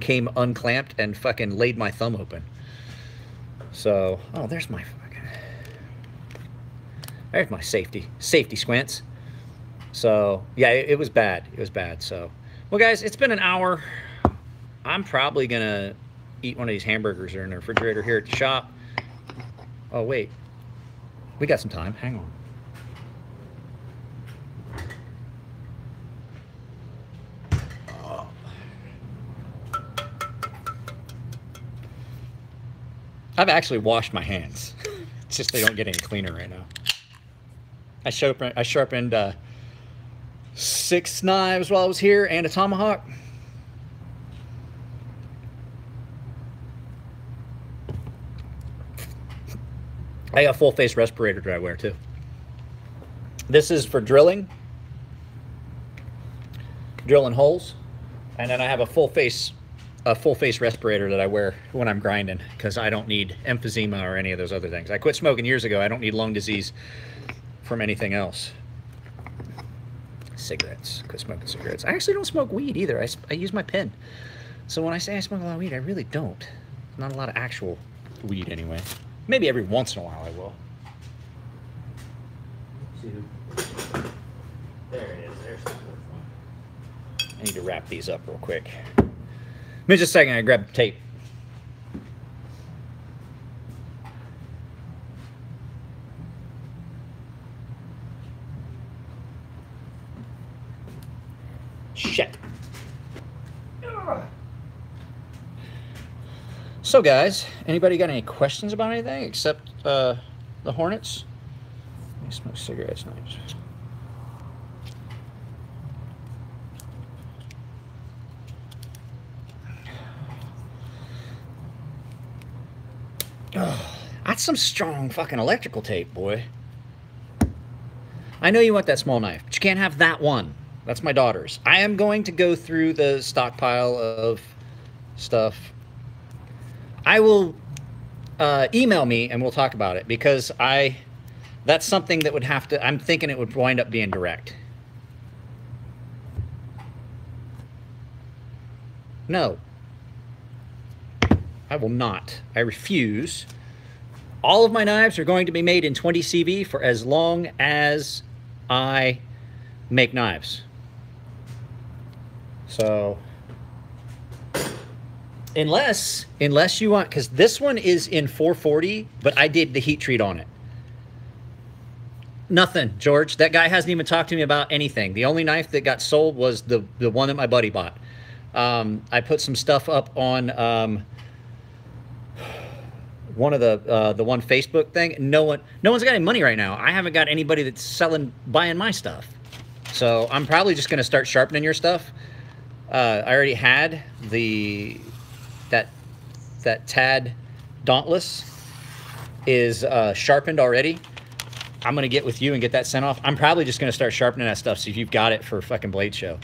came unclamped and fucking laid my thumb open. So, oh, there's my safety squints. So yeah, it was bad. It was bad. So, well, guys, it's been an hour. I'm probably gonna eat one of these hamburgers that are in the refrigerator here at the shop. Oh wait, we got some time. Hang on. I've actually washed my hands. It's just they don't get any cleaner right now. I sharpened 6 knives while I was here and a tomahawk. I got a full face respirator that I wear too. This is for drilling holes, and then I have a full face respirator that I wear when I'm grinding because I don't need emphysema or any of those other things. I quit smoking years ago. I don't need lung disease from anything else. Cigarettes. Quit smoking cigarettes. I actually don't smoke weed either. I use my pen. So when I say I smoke a lot of weed, I really don't. Not a lot of actual weed anyway. Maybe every once in a while I will. There it is. There's the fourth one. I need to wrap these up real quick. Give me just a second. I grab the tape. Shit. So guys, anybody got any questions about anything except the Hornets? I smoke cigarettes. Nice. Oh, that's some strong fucking electrical tape, boy. I know you want that small knife, but you can't have that one. That's my daughter's. I am going to go through the stockpile of stuff. I will email me and we'll talk about it because that's something that would have to, I'm thinking it would wind up being direct. No. I will not. I refuse. All of my knives are going to be made in 20 CV for as long as I make knives. So, unless you want, because this one is in 440, but I did the heat treat on it. Nothing, George. That guy hasn't even talked to me about anything. The only knife that got sold was the one that my buddy bought. I put some stuff up on one of the one Facebook thing. No one's got any money right now. I haven't got anybody that's buying my stuff. So I'm probably just gonna start sharpening your stuff. I already had that Tad Dauntless is sharpened already. I'm gonna get with you and get that sent off. I'm probably just gonna start sharpening that stuff so you've got it for fucking Blade Show.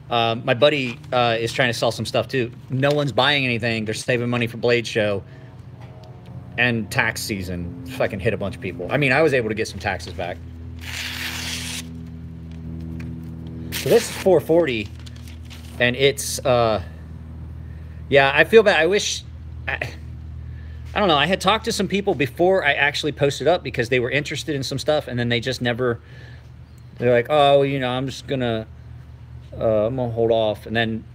My buddy is trying to sell some stuff too. No one's buying anything. They're saving money for Blade Show. And tax season fucking hit a bunch of people. I mean, I was able to get some taxes back. So this is 440, and it's yeah, I feel bad. I wish I don't know. I had talked to some people before I actually posted up because they were interested in some stuff, and then they just never. They're like, oh, you know, I'm gonna hold off. And then,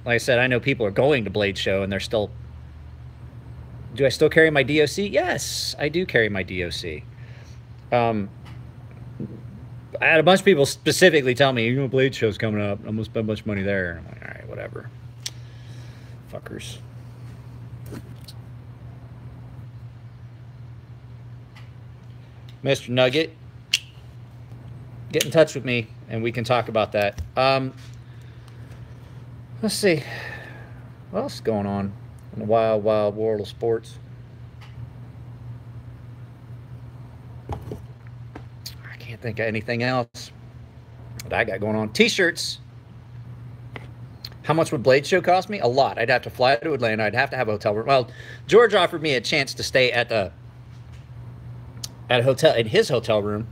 like I said, I know people are going to Blade Show, and they're still. Do I still carry my DOC? Yes, I do carry my DOC. I had a bunch of people specifically tell me, you know, Blade Show's coming up. I'm gonna spend a bunch of money there. And I'm like, all right, whatever. Fuckers. Mr. Nugget, get in touch with me and we can talk about that. Let's see. What else is going on in the wild, wild world of sports? I can't think of anything else that I got going on. T-shirts. How much would Blade Show cost me? A lot. I'd have to fly to Atlanta. I'd have to have a hotel room. Well, George offered me a chance to stay at a hotel, in his hotel room.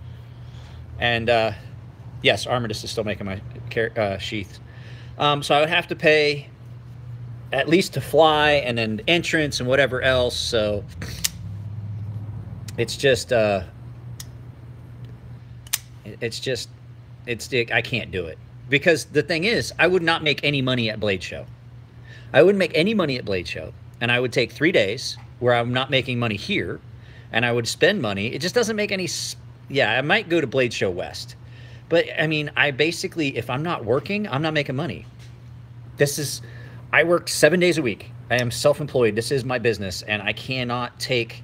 And yes, Armitage is still making my sheaths. So I would have to pay at least to fly and then entrance and whatever else. So it's just I can't do it. Because the thing is, I would not make any money at Blade Show. I wouldn't make any money at Blade Show. And I would take 3 days where I'm not making money here. And I would spend money. It just doesn't make any... Yeah, I might go to Blade Show West. But, I mean, I basically, if I'm not working, I'm not making money. I work 7 days a week. I am self-employed. This is my business. And I cannot take...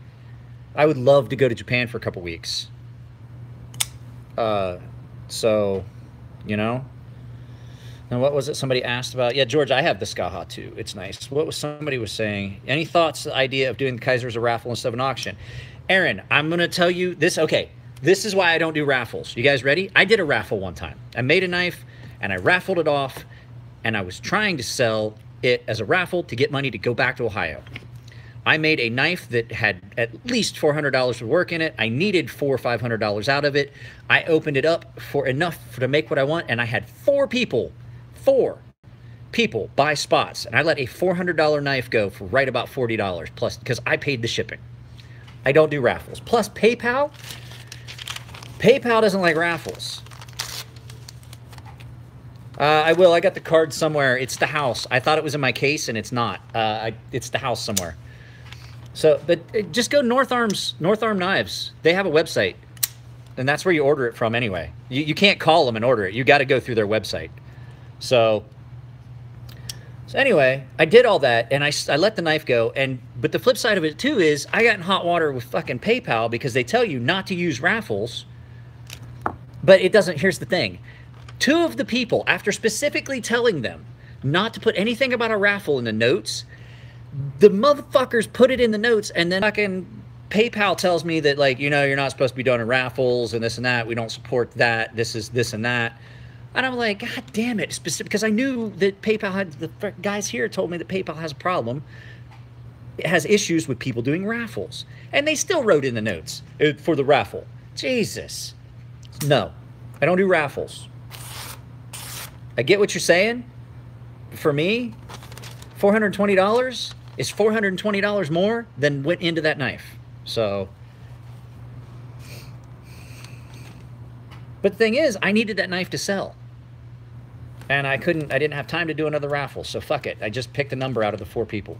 I would love to go to Japan for a couple weeks. So, you know... And what was it somebody asked about? Yeah, George, I have the Skaha too. It's nice. What was somebody was saying? Any thoughts, the idea of doing the Kaiser as a raffle instead of an auction? Aaron, I'm going to tell you this. Okay, this is why I don't do raffles. You guys ready? I did a raffle one time. I made a knife and I raffled it off, and I was trying to sell it as a raffle to get money to go back to Ohio. I made a knife that had at least $400 of work in it. I needed $400 or $500 out of it. I opened it up for enough to make what I want, and I had four people buy spots, and I let a $400 knife go for right about $40 plus, because I paid the shipping. I don't do raffles. Plus PayPal doesn't like raffles. I will. I got the card somewhere. It's the house. I thought it was in my case, and it's not. It's the house somewhere. So, but just go North Arm Knives. They have a website, and that's where you order it from anyway. You can't call them and order it. You got to go through their website. So anyway, I did all that, and I let the knife go. But the flip side of it too is I got in hot water with fucking PayPal because they tell you not to use raffles, but it doesn't. Here's the thing. Two of the people, after specifically telling them not to put anything about a raffle in the notes, the motherfuckers put it in the notes, and then fucking PayPal tells me that, like, you know, you're not supposed to be doing raffles and this and that. We don't support that. This is this and that. And I'm like, God damn it. Because I knew that PayPal had, the guys here told me that PayPal has a problem. It has issues with people doing raffles. And they still wrote in the notes for the raffle. Jesus. No, I don't do raffles. I get what you're saying. For me, $420 is $420 more than went into that knife. So, but the thing is, I needed that knife to sell. And I didn't have time to do another raffle, so fuck it. I just picked a number out of the four people.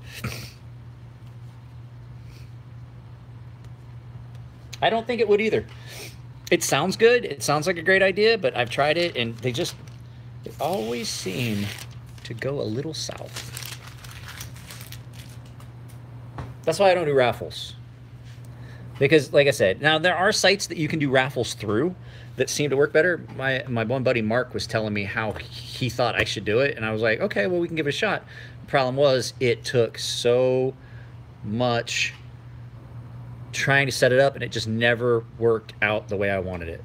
I don't think it would either. It sounds good. It sounds like a great idea, but I've tried it, and they always seem to go a little south. That's why I don't do raffles. Because, like I said, now there are sites that you can do raffles through that seem to work better. My one buddy Mark was telling me how he thought I should do it, and I was like, okay, well, we can give it a shot. The problem was it took so much trying to set it up, and it just never worked out the way I wanted it.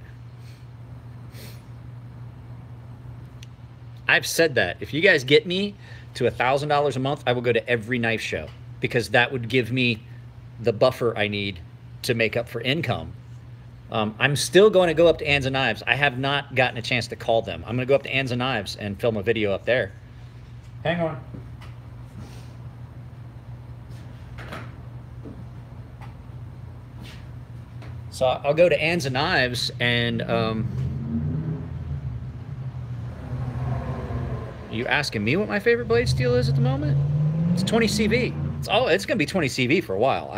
I've said that. If you guys get me to $1,000 a month, I will go to every knife show, because that would give me the buffer I need to make up for income. I'm still going to go up to Anza Knives. I have not gotten a chance to call them. I'm going to go up to Anza Knives and film a video up there. Hang on. So I'll go to Anza Knives, and you asking me what my favorite blade steel is at the moment? It's 20 CV. It's going to be 20 CV for a while.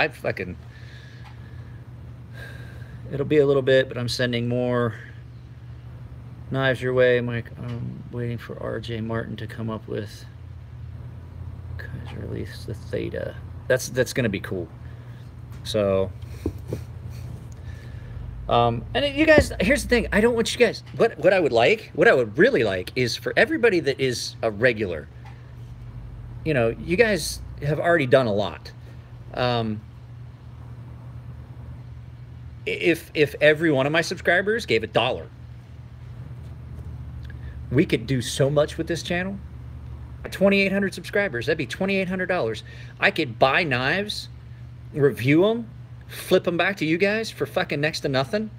It'll be a little bit, but I'm sending more knives your way, Mike. I'm waiting for RJ Martin to come up with release the Theta. That's going to be cool. So, and you guys, here's the thing. I don't want you guys. What I would really like is for everybody that is a regular. You know, you guys have already done a lot. If every one of my subscribers gave $1, we could do so much with this channel. 2,800 subscribers, that'd be $2,800. I could buy knives, review them, flip them back to you guys for fucking next to nothing.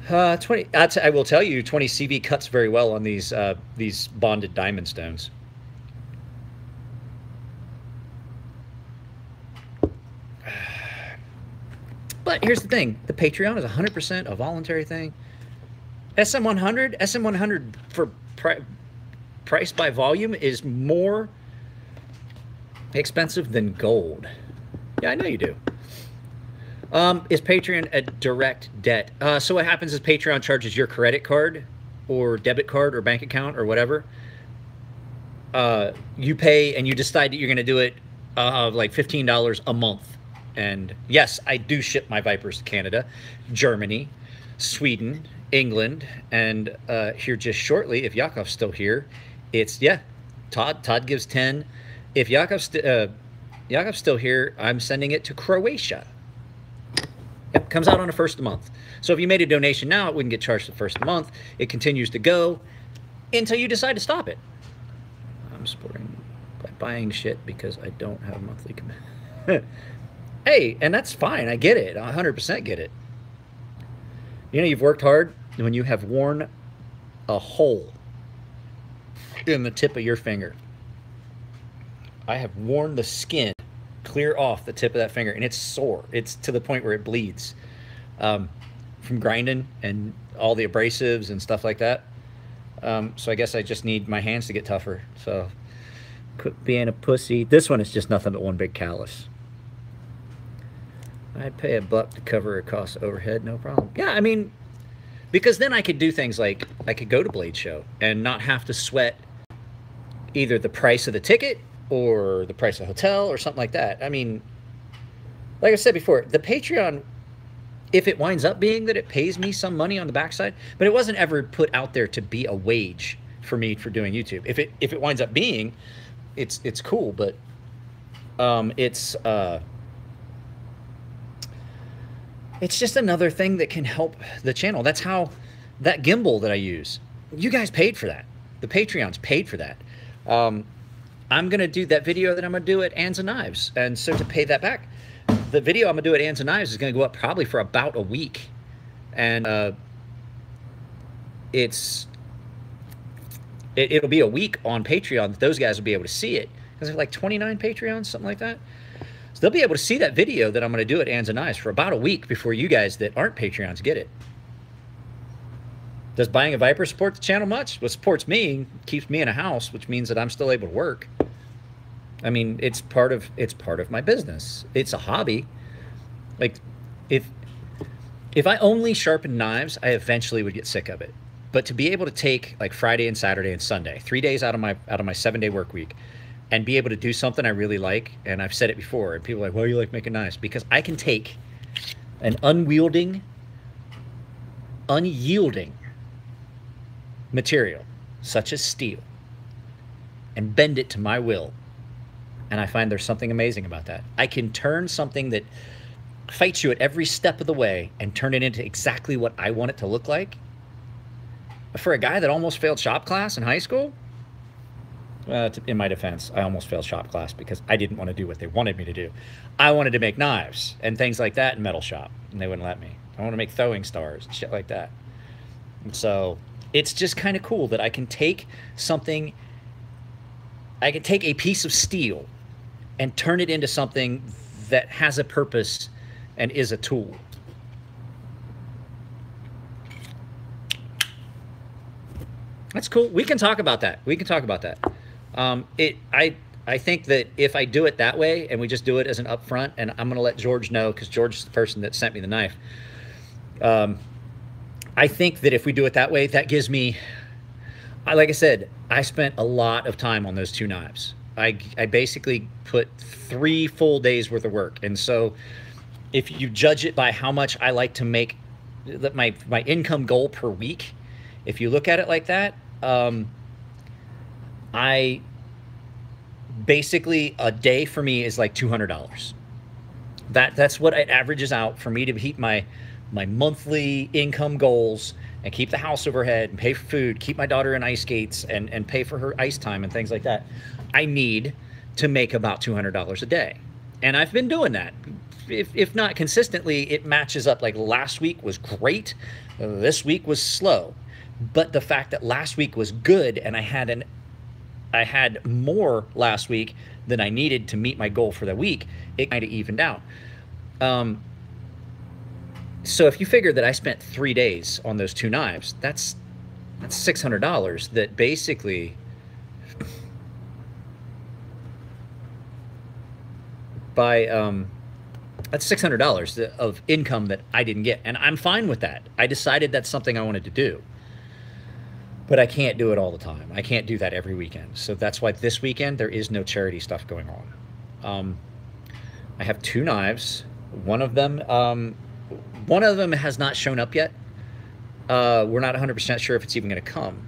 I will tell you, 20 CV cuts very well on these bonded diamond stones. But here's the thing. The Patreon is 100% a voluntary thing. SM100 for price by volume is more expensive than gold. Yeah, I know you do. Is Patreon a direct debt? So what happens is Patreon charges your credit card or debit card or bank account or whatever. You pay and you decide that you're going to do it like $15 a month. And yes, I do ship my Vipers to Canada, Germany, Sweden, England, and here just shortly, if Yakov's still here, it's, yeah, Todd gives 10. If Yakov's, Yakov's still here. I'm sending it to Croatia. Yep, comes out on the first of the month. So if you made a donation now, it wouldn't get charged the first of the month. It continues to go until you decide to stop it. I'm supporting by buying shit because I don't have a monthly commitment. Hey, and that's fine. I get it. I 100% get it. You know, you've worked hard when you have worn a hole in the tip of your finger. I have worn the skin clear off the tip of that finger, and it's sore. It's to the point where it bleeds from grinding and all the abrasives and stuff like that. So I guess I just need my hands to get tougher. So quit being a pussy. This one is just nothing but one big callus. I'd pay $1 to cover a cost overhead, no problem. Yeah, I mean, because then I could do things like I could go to Blade Show and not have to sweat either the price of the ticket or the price of the hotel or something like that. I mean, like I said before, the Patreon, if it winds up being that it pays me some money on the backside, but it wasn't ever put out there to be a wage for me for doing YouTube. If it winds up being, it's cool, but it's just another thing that can help the channel. That's how that gimbal that I use, you guys paid for that. The Patreons paid for that. I'm going to do that video that I'm going to do at Ands and Knives. And so to pay that back, the video I'm going to do at Ands and Knives is going to go up probably for about a week. And it'll be a week on Patreon that those guys will be able to see it. Because there's like 29 Patreons, something like that. So they'll be able to see that video that I'm going to do at Ands and Knives for about a week before you guys that aren't Patreons get it. Does buying a Viper support the channel much? Well, it supports me, keeps me in a house, which means that I'm still able to work. I mean, it's part of my business. It's a hobby. Like, if I only sharpened knives, I eventually would get sick of it. But to be able to take like Friday and Saturday and Sunday, 3 days out of my 7-day work week, and be able to do something I really like, and I've said it before, and people are like, well, you like making knives? Because I can take an unyielding material, such as steel, and bend it to my will. And I find there's something amazing about that. I can turn something that fights you at every step of the way and turn it into exactly what I want it to look like. For a guy that almost failed shop class in high school, in my defense, I almost failed shop class because I didn't want to do what they wanted me to do. I wanted to make knives and things like that in metal shop, and they wouldn't let me. I want to make throwing stars and shit like that. And so it's just kind of cool that I can take something, I can take a piece of steel and turn it into something that has a purpose and is a tool. That's cool. We can talk about that. We can talk about that. I think that if I do it that way and we just do it as an upfront, and I'm going to let George know because George is the person that sent me the knife. I think that if we do it that way, that gives me, like I said, I spent a lot of time on those 2 knives. I basically put 3 full days worth of work. And so if you judge it by how much I like to make, my income goal per week, if you look at it like that, I basically, a day for me is like $200. That's what it averages out for me to meet my monthly income goals and keep the house overhead and pay for food, keep my daughter in ice skates and pay for her ice time and things like that. I need to make about $200 a day. And I've been doing that. If not consistently, it matches up. Like last week was great. This week was slow. But the fact that last week was good and I had more last week than I needed to meet my goal for the week, it kind of evened out. So if you figure that I spent 3 days on those 2 knives, that's $600 that basically that's $600 of income that I didn't get, and I'm fine with that. I decided that's something I wanted to do. But I can't do it all the time. I can't do that every weekend. So that's why this weekend there is no charity stuff going on. I have 2 knives. One of them has not shown up yet. We're not 100% sure if it's even going to come.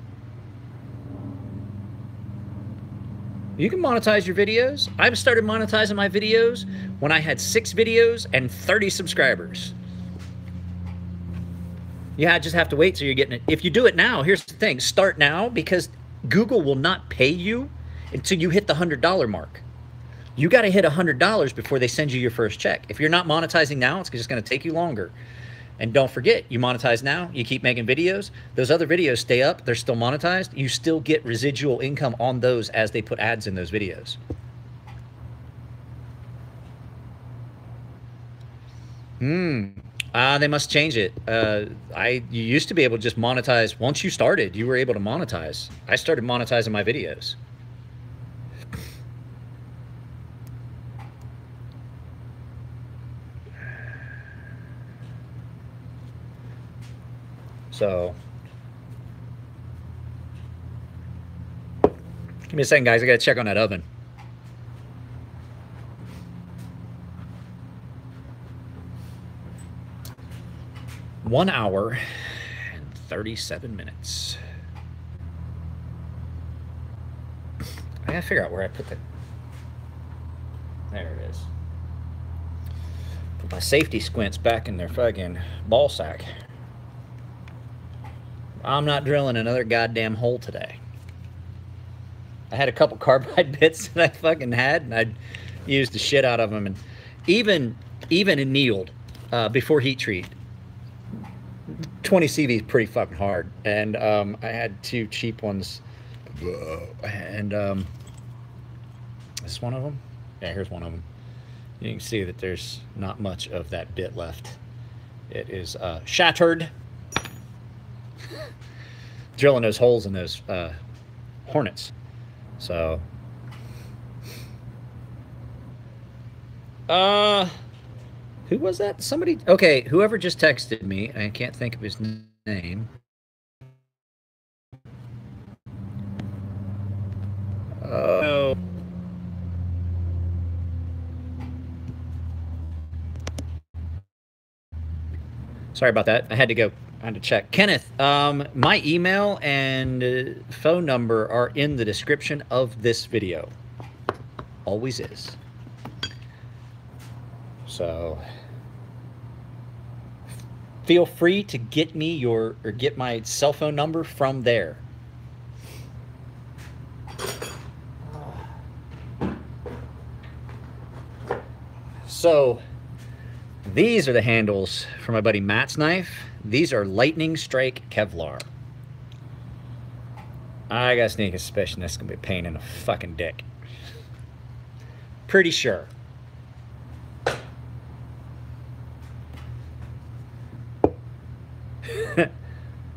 You can monetize your videos. I've started monetizing my videos when I had 6 videos and 30 subscribers. Yeah, I just have to wait till you're getting it. If you do it now, here's the thing. Start now, because Google will not pay you until you hit the $100 mark. You got to hit $100 before they send you your first check. If you're not monetizing now, it's just going to take you longer. And don't forget, you monetize now, you keep making videos. Those other videos stay up, they're still monetized. You still get residual income on those as they put ads in those videos. They must change it. You used to be able to just monetize. Once you started, you were able to monetize. I started monetizing my videos. So, give me a second, guys. I got to check on that oven. One hour and 37 minutes. I gotta figure out where I put the... There it is. Put my safety squints back in their fucking ball sack. I'm not drilling another goddamn hole today. I had a couple carbide bits that I fucking had, and I used the shit out of them, and even annealed before heat treat. 20 CV is pretty fucking hard, and I had 2 cheap ones, and is this one of them? Yeah, here's one of them. You can see that there's not much of that bit left. It is shattered. Drilling those holes in those hornets. So, who was that? Somebody, okay, whoever just texted me, I can't think of his name. Oh. Sorry about that. I had to go. I had to check. Kenneth, my email and phone number are in the description of this video. Always is. So feel free to get me your, or get my cell phone number from there. So these are the handles for my buddy Matt's knife. These are Lightning Strike Kevlar. I got a sneaking suspicion this is going to be a pain in the fucking dick. Pretty sure.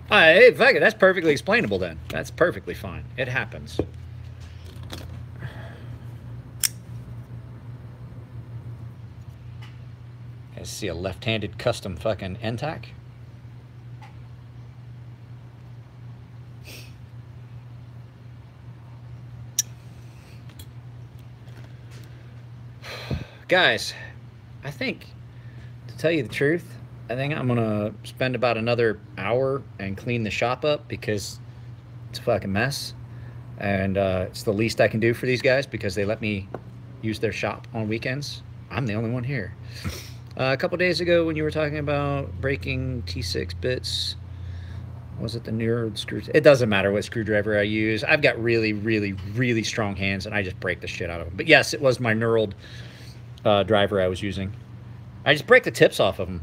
Hey, fuck it, that's perfectly explainable then. That's perfectly fine. It happens. I see a left-handed custom fucking NTAC. Guys, I think, to tell you the truth, I think I'm gonna spend about another hour and clean the shop up because it's a fucking mess. And it's the least I can do for these guys because they let me use their shop on weekends. I'm the only one here. A couple days ago when you were talking about breaking T6 bits, was it the knurled screw? It doesn't matter what screwdriver I use. I've got really, really, really strong hands and I just break the shit out of them. But yes, it was my knurled driver I was using. I just break the tips off of them.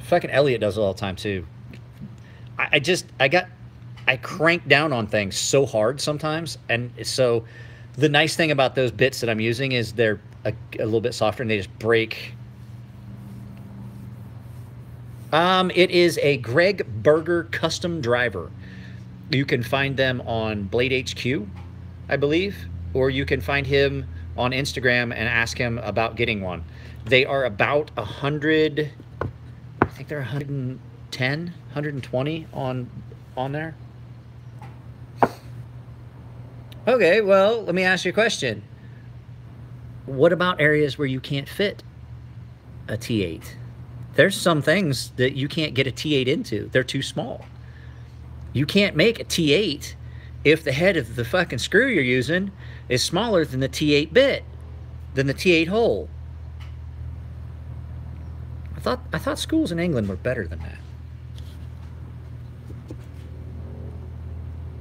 Fucking Elliot does it all the time too. I crank down on things so hard sometimes, and so the nice thing about those bits that I'm using is they're a little bit softer and they just break. It is a Greg Berger custom driver. You can find them on Blade HQ, I believe, or you can find him on Instagram and ask him about getting one. They are about 100, I think they're 110, 120 on there. Okay, well, let me ask you a question. What about areas where you can't fit a T8? There's some things that you can't get a T8 into. They're too small. You can't make a T8 if the head of the fucking screw you're using is smaller than the T8 bit, than the T8 hole. I thought schools in England were better than that.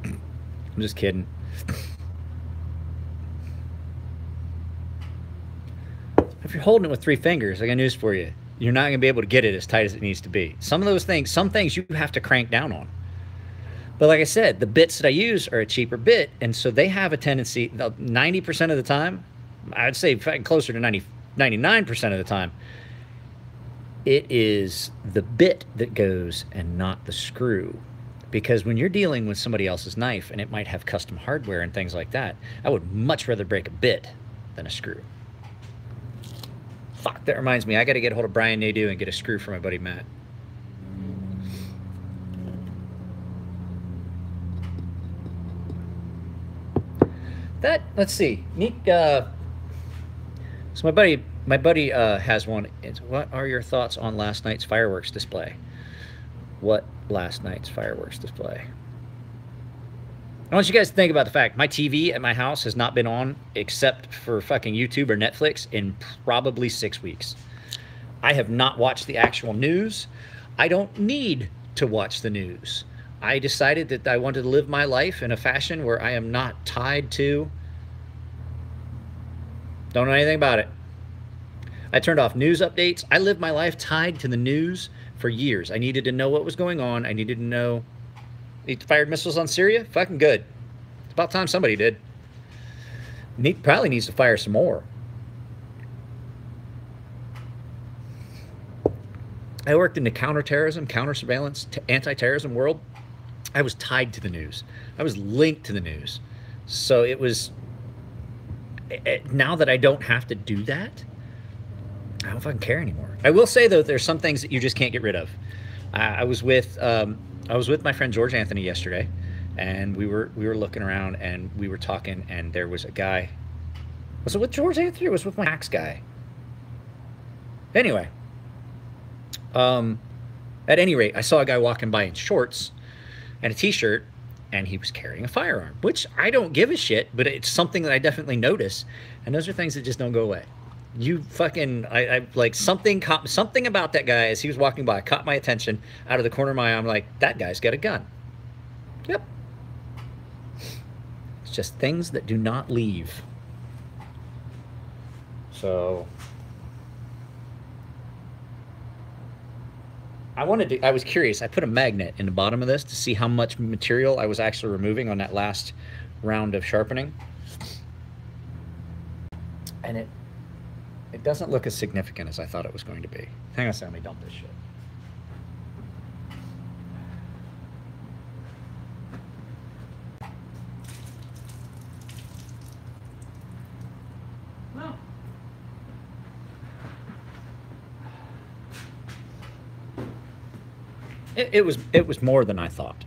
I'm just kidding. If you're holding it with 3 fingers, I got news for you. You're not going to be able to get it as tight as it needs to be. Some of those things, some things you have to crank down on. But like I said, the bits that I use are a cheaper bit, and so they have a tendency, 90% of the time, I'd say closer to 99% of the time, it is the bit that goes and not the screw. Because when you're dealing with somebody else's knife and it might have custom hardware and things like that, I would much rather break a bit than a screw. Fuck, that reminds me, I got to get a hold of Brian Nadeau and get a screw for my buddy Matt. Let's see, Nick, so my buddy has one. It's, what are your thoughts on last night's fireworks display? What last night's fireworks display? I want you guys to think about the fact my TV at my house has not been on except for fucking YouTube or Netflix in probably 6 weeks. I have not watched the actual news. I don't need to watch the news. I decided that I wanted to live my life in a fashion where I am not tied to, don't know anything about it. I turned off news updates. I lived my life tied to the news for years. I needed to know what was going on. I needed to know. He fired missiles on Syria? Fucking good. It's about time somebody did. Probably needs to fire some more. I worked in the counterterrorism, counter-surveillance, anti-terrorism world. I was tied to the news. I was linked to the news. So it was, now that I don't have to do that, I don't fucking care anymore. I will say, though, there's some things that you just can't get rid of. I was with my friend George Anthony yesterday, and we were looking around, and we were talking, and there was a guy. Was it with George Anthony or was it with my axe guy? Anyway, at any rate, I saw a guy walking by in shorts and a t-shirt, and he was carrying a firearm, which I don't give a shit, but it's something that I definitely notice, and those are things that just don't go away. You fucking, I like something about that guy as he was walking by caught my attention out of the corner of my eye. I'm like, that guy's got a gun. Yep. It's just things that do not leave. So I was curious. I put a magnet in the bottom of this to see how much material I was actually removing on that last round of sharpening. And it doesn't look as significant as I thought it was going to be. Hang on a second, let me dump this shit. Well, it was more than I thought.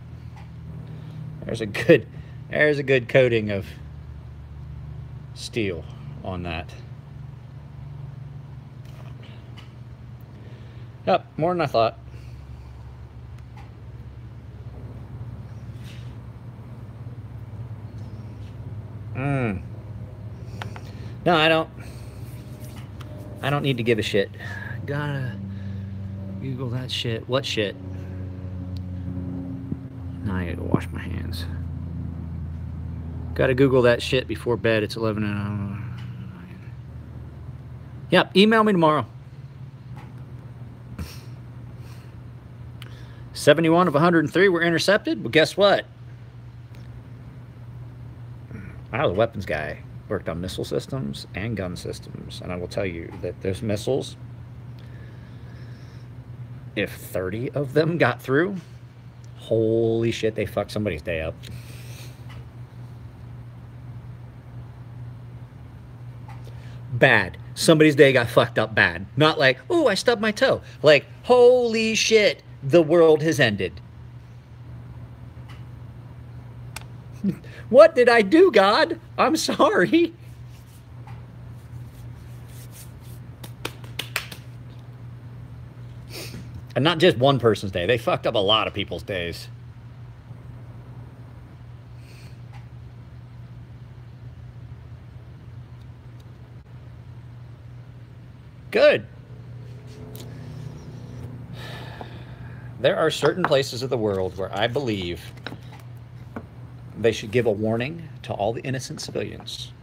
There's a good coating of steel on that. Yep, more than I thought. No, I don't need to give a shit. Gotta Google that shit. What shit? Now I gotta go wash my hands. Gotta Google that shit before bed. It's 11 and Yep, email me tomorrow. 71 of 103 were intercepted. Well, guess what? I was a weapons guy. Worked on missile systems and gun systems. And I will tell you that those missiles, if 30 of them got through, holy shit, they fucked somebody's day up. Bad. Somebody's day got fucked up bad. Not like, oh, I stubbed my toe. Like, holy shit, the world has ended. What did I do, God? I'm sorry. And not just one person's day. They fucked up a lot of people's days. Good. There are certain places of the world where I believe they should give a warning to all the innocent civilians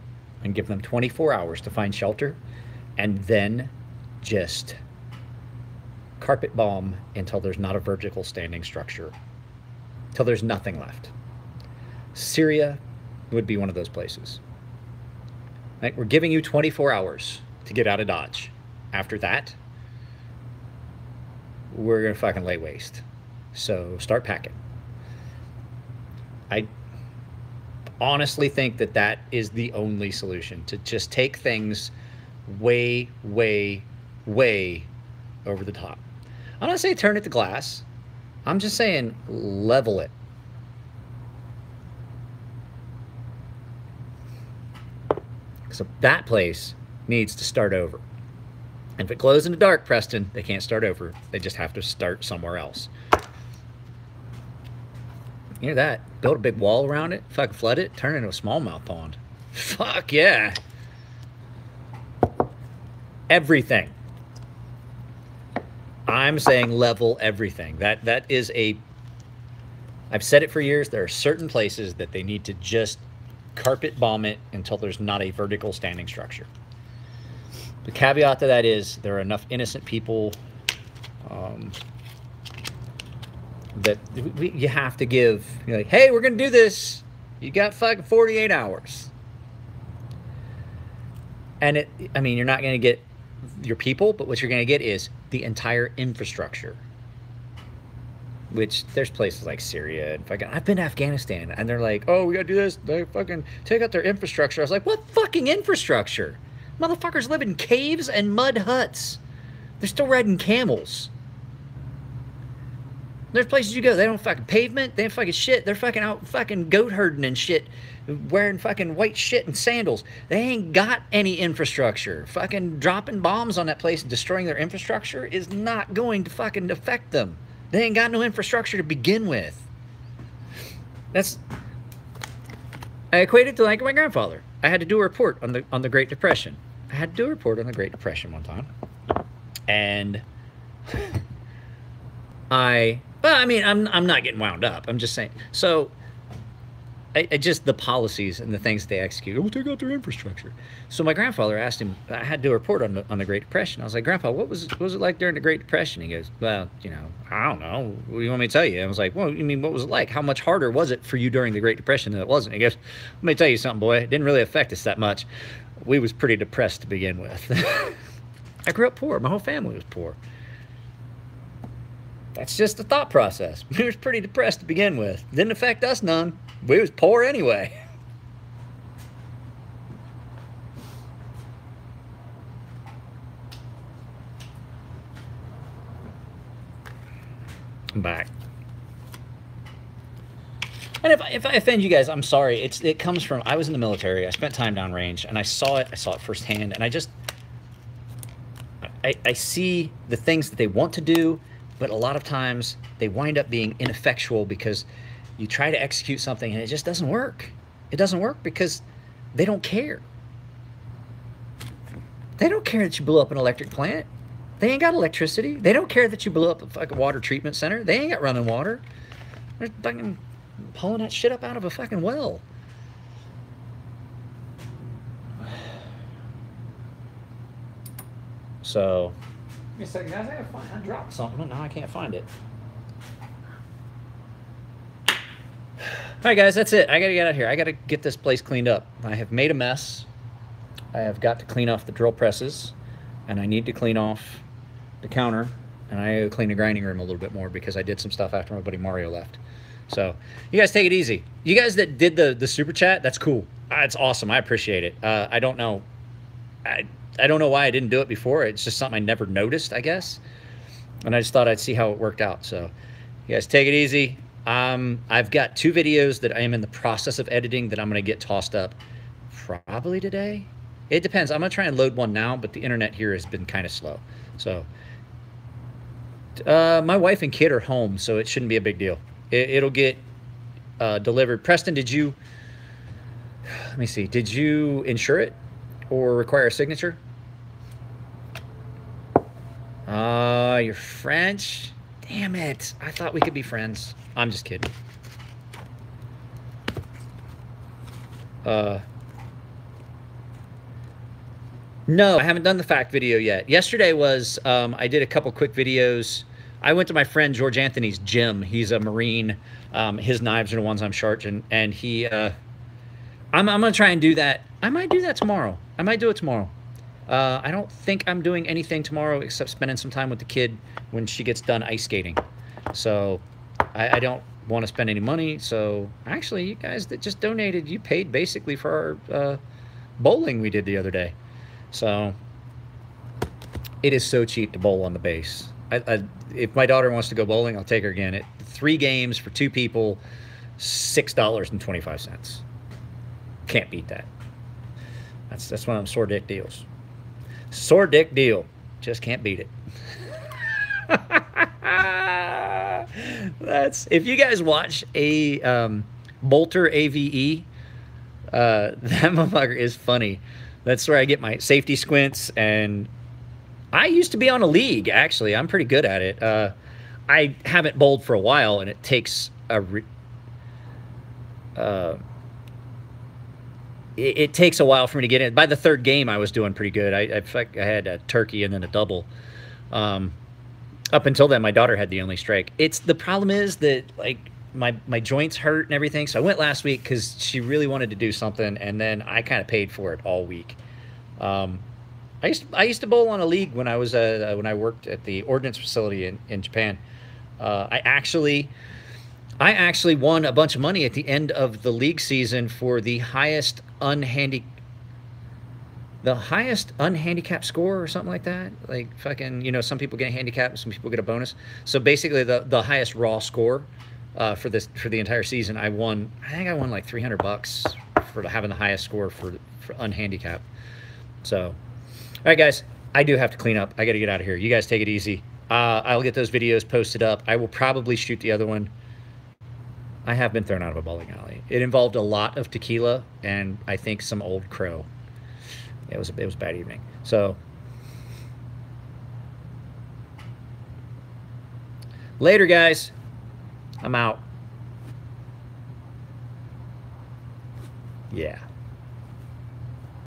and give them 24 hours to find shelter, and then just carpet bomb until there's not a vertical standing structure, till there's nothing left. Syria would be one of those places. Right? We're giving you 24 hours to get out of Dodge. After that, we're going to fucking lay waste. So start packing. I honestly think that that is the only solution, to just take things way, way, way over the top. I'm not saying turn it to glass. I'm just saying level it. So that place needs to start over. And if it glows in the dark, Preston, they can't start over. They just have to start somewhere else. You hear that? Build a big wall around it, fucking flood it, turn it into a smallmouth pond. Fuck yeah. Everything. I'm saying level everything. That is a... I've said it for years. There are certain places that they need to just carpet bomb it until there's not a vertical standing structure. The caveat to that is there are enough innocent people that you have to give, you're like, hey, we're going to do this. You got fucking 48 hours. And I mean, you're not going to get your people, but what you're going to get is the entire infrastructure. Which there's places like Syria and fucking, I've been to Afghanistan and they're like, oh, we got to do this. They fucking take out their infrastructure. I was like, what fucking infrastructure? Motherfuckers live in caves and mud huts. They're still riding camels. There's places you go, they don't fucking pavement, they don't fucking shit. They're fucking out fucking goat herding and shit, wearing fucking white shit and sandals. They ain't got any infrastructure. Fucking dropping bombs on that place and destroying their infrastructure is not going to fucking affect them. They ain't got no infrastructure to begin with. I equate it to like my grandfather. I had to do a report on the Great Depression. I had to do a report on the Great Depression one time. And well, I mean, I'm not getting wound up. I'm just saying. So, I just, the policies and the things they execute, we'll take out their infrastructure. So my grandfather asked him, I had to do a report on the Great Depression. I was like, Grandpa, what was it like during the Great Depression? He goes, well, you know, I don't know. What do you want me to tell you? I was like, well, you mean, what was it like? How much harder was it for you during the Great Depression than it wasn't? He goes, let me tell you something, boy. It didn't really affect us that much. We was pretty depressed to begin with. I grew up poor. My whole family was poor. That's just the thought process. We was pretty depressed to begin with. Didn't affect us none. We was poor anyway. I'm back. And if I offend you guys, I'm sorry. It comes from, I was in the military. I spent time downrange, and I saw it firsthand, and I see the things that they want to do, but a lot of times they wind up being ineffectual because you try to execute something and it just doesn't work. It doesn't work because they don't care. They don't care that you blew up an electric plant. They ain't got electricity. They don't care that you blew up a fucking water treatment center. They ain't got running water. They're fucking pulling that shit up out of a fucking well. So, give me a second, guys. I dropped something and now I can't find it. All right, guys, that's it. I gotta get out of here. I gotta get this place cleaned up. I have made a mess. I have got to clean off the drill presses, and I need to clean off the counter, and I gotta clean the grinding room a little bit more because I did some stuff after my buddy Mario left. So, you guys take it easy. You guys that did the super chat, that's cool. It's awesome. I appreciate it. I don't know. I don't know why I didn't do it before. It's just something I never noticed, I guess. And I just thought I'd see how it worked out. So, you guys take it easy. I've got 2 videos that I am in the process of editing that I'm going to get tossed up probably today. It depends. I'm going to try and load one now, but the internet here has been kind of slow. So, my wife and kid are home, so it shouldn't be a big deal. It'll get delivered. Preston, let me see. Did you insure it or require a signature? You're French? Damn it. I thought we could be friends. I'm just kidding. No, I haven't done the fact video yet. Yesterday was, I did a couple quick videos. I went to my friend George Anthony's gym. He's a Marine. His knives are the ones I'm sharpening. And I'm going to try and do that. I might do that tomorrow. I might do it tomorrow. I don't think I'm doing anything tomorrow except spending some time with the kid when she gets done ice skating. So I don't want to spend any money. So actually, you guys that just donated, you paid basically for our bowling we did the other day. So it is so cheap to bowl on the base. If my daughter wants to go bowling, I'll take her again. 3 games for 2 people, $6.25. Can't beat that. That's one of them sore dick deals. Sore dick deal. Just can't beat it. If you guys watch a Bolter AVE, that motherfucker is funny. That's where I get my safety squints, and I used to be on a league, actually. I'm pretty good at it. I haven't bowled for a while, and it takes it takes a while for me to get in. By the 3rd game, I was doing pretty good. I had a turkey and then a double. Up until then, my daughter had the only strike. The problem is that, like, my joints hurt and everything. So I went last week because she really wanted to do something, and then I kind of paid for it all week. I used to bowl on a league when I worked at the ordnance facility in Japan. I actually won a bunch of money at the end of the league season for the highest unhandicapped score or something like that. Like fucking, some people get a handicap, some people get a bonus. So basically the highest raw score for the entire season, I think I won like $300 for having the highest score for unhandicapped. So, all right, guys, I do have to clean up. I got to get out of here. You guys take it easy. I'll get those videos posted up. I will probably shoot the other one. I have been thrown out of a bowling alley. It involved a lot of tequila and I think some Old Crow. It was a bad evening. So, later, guys. I'm out. Yeah.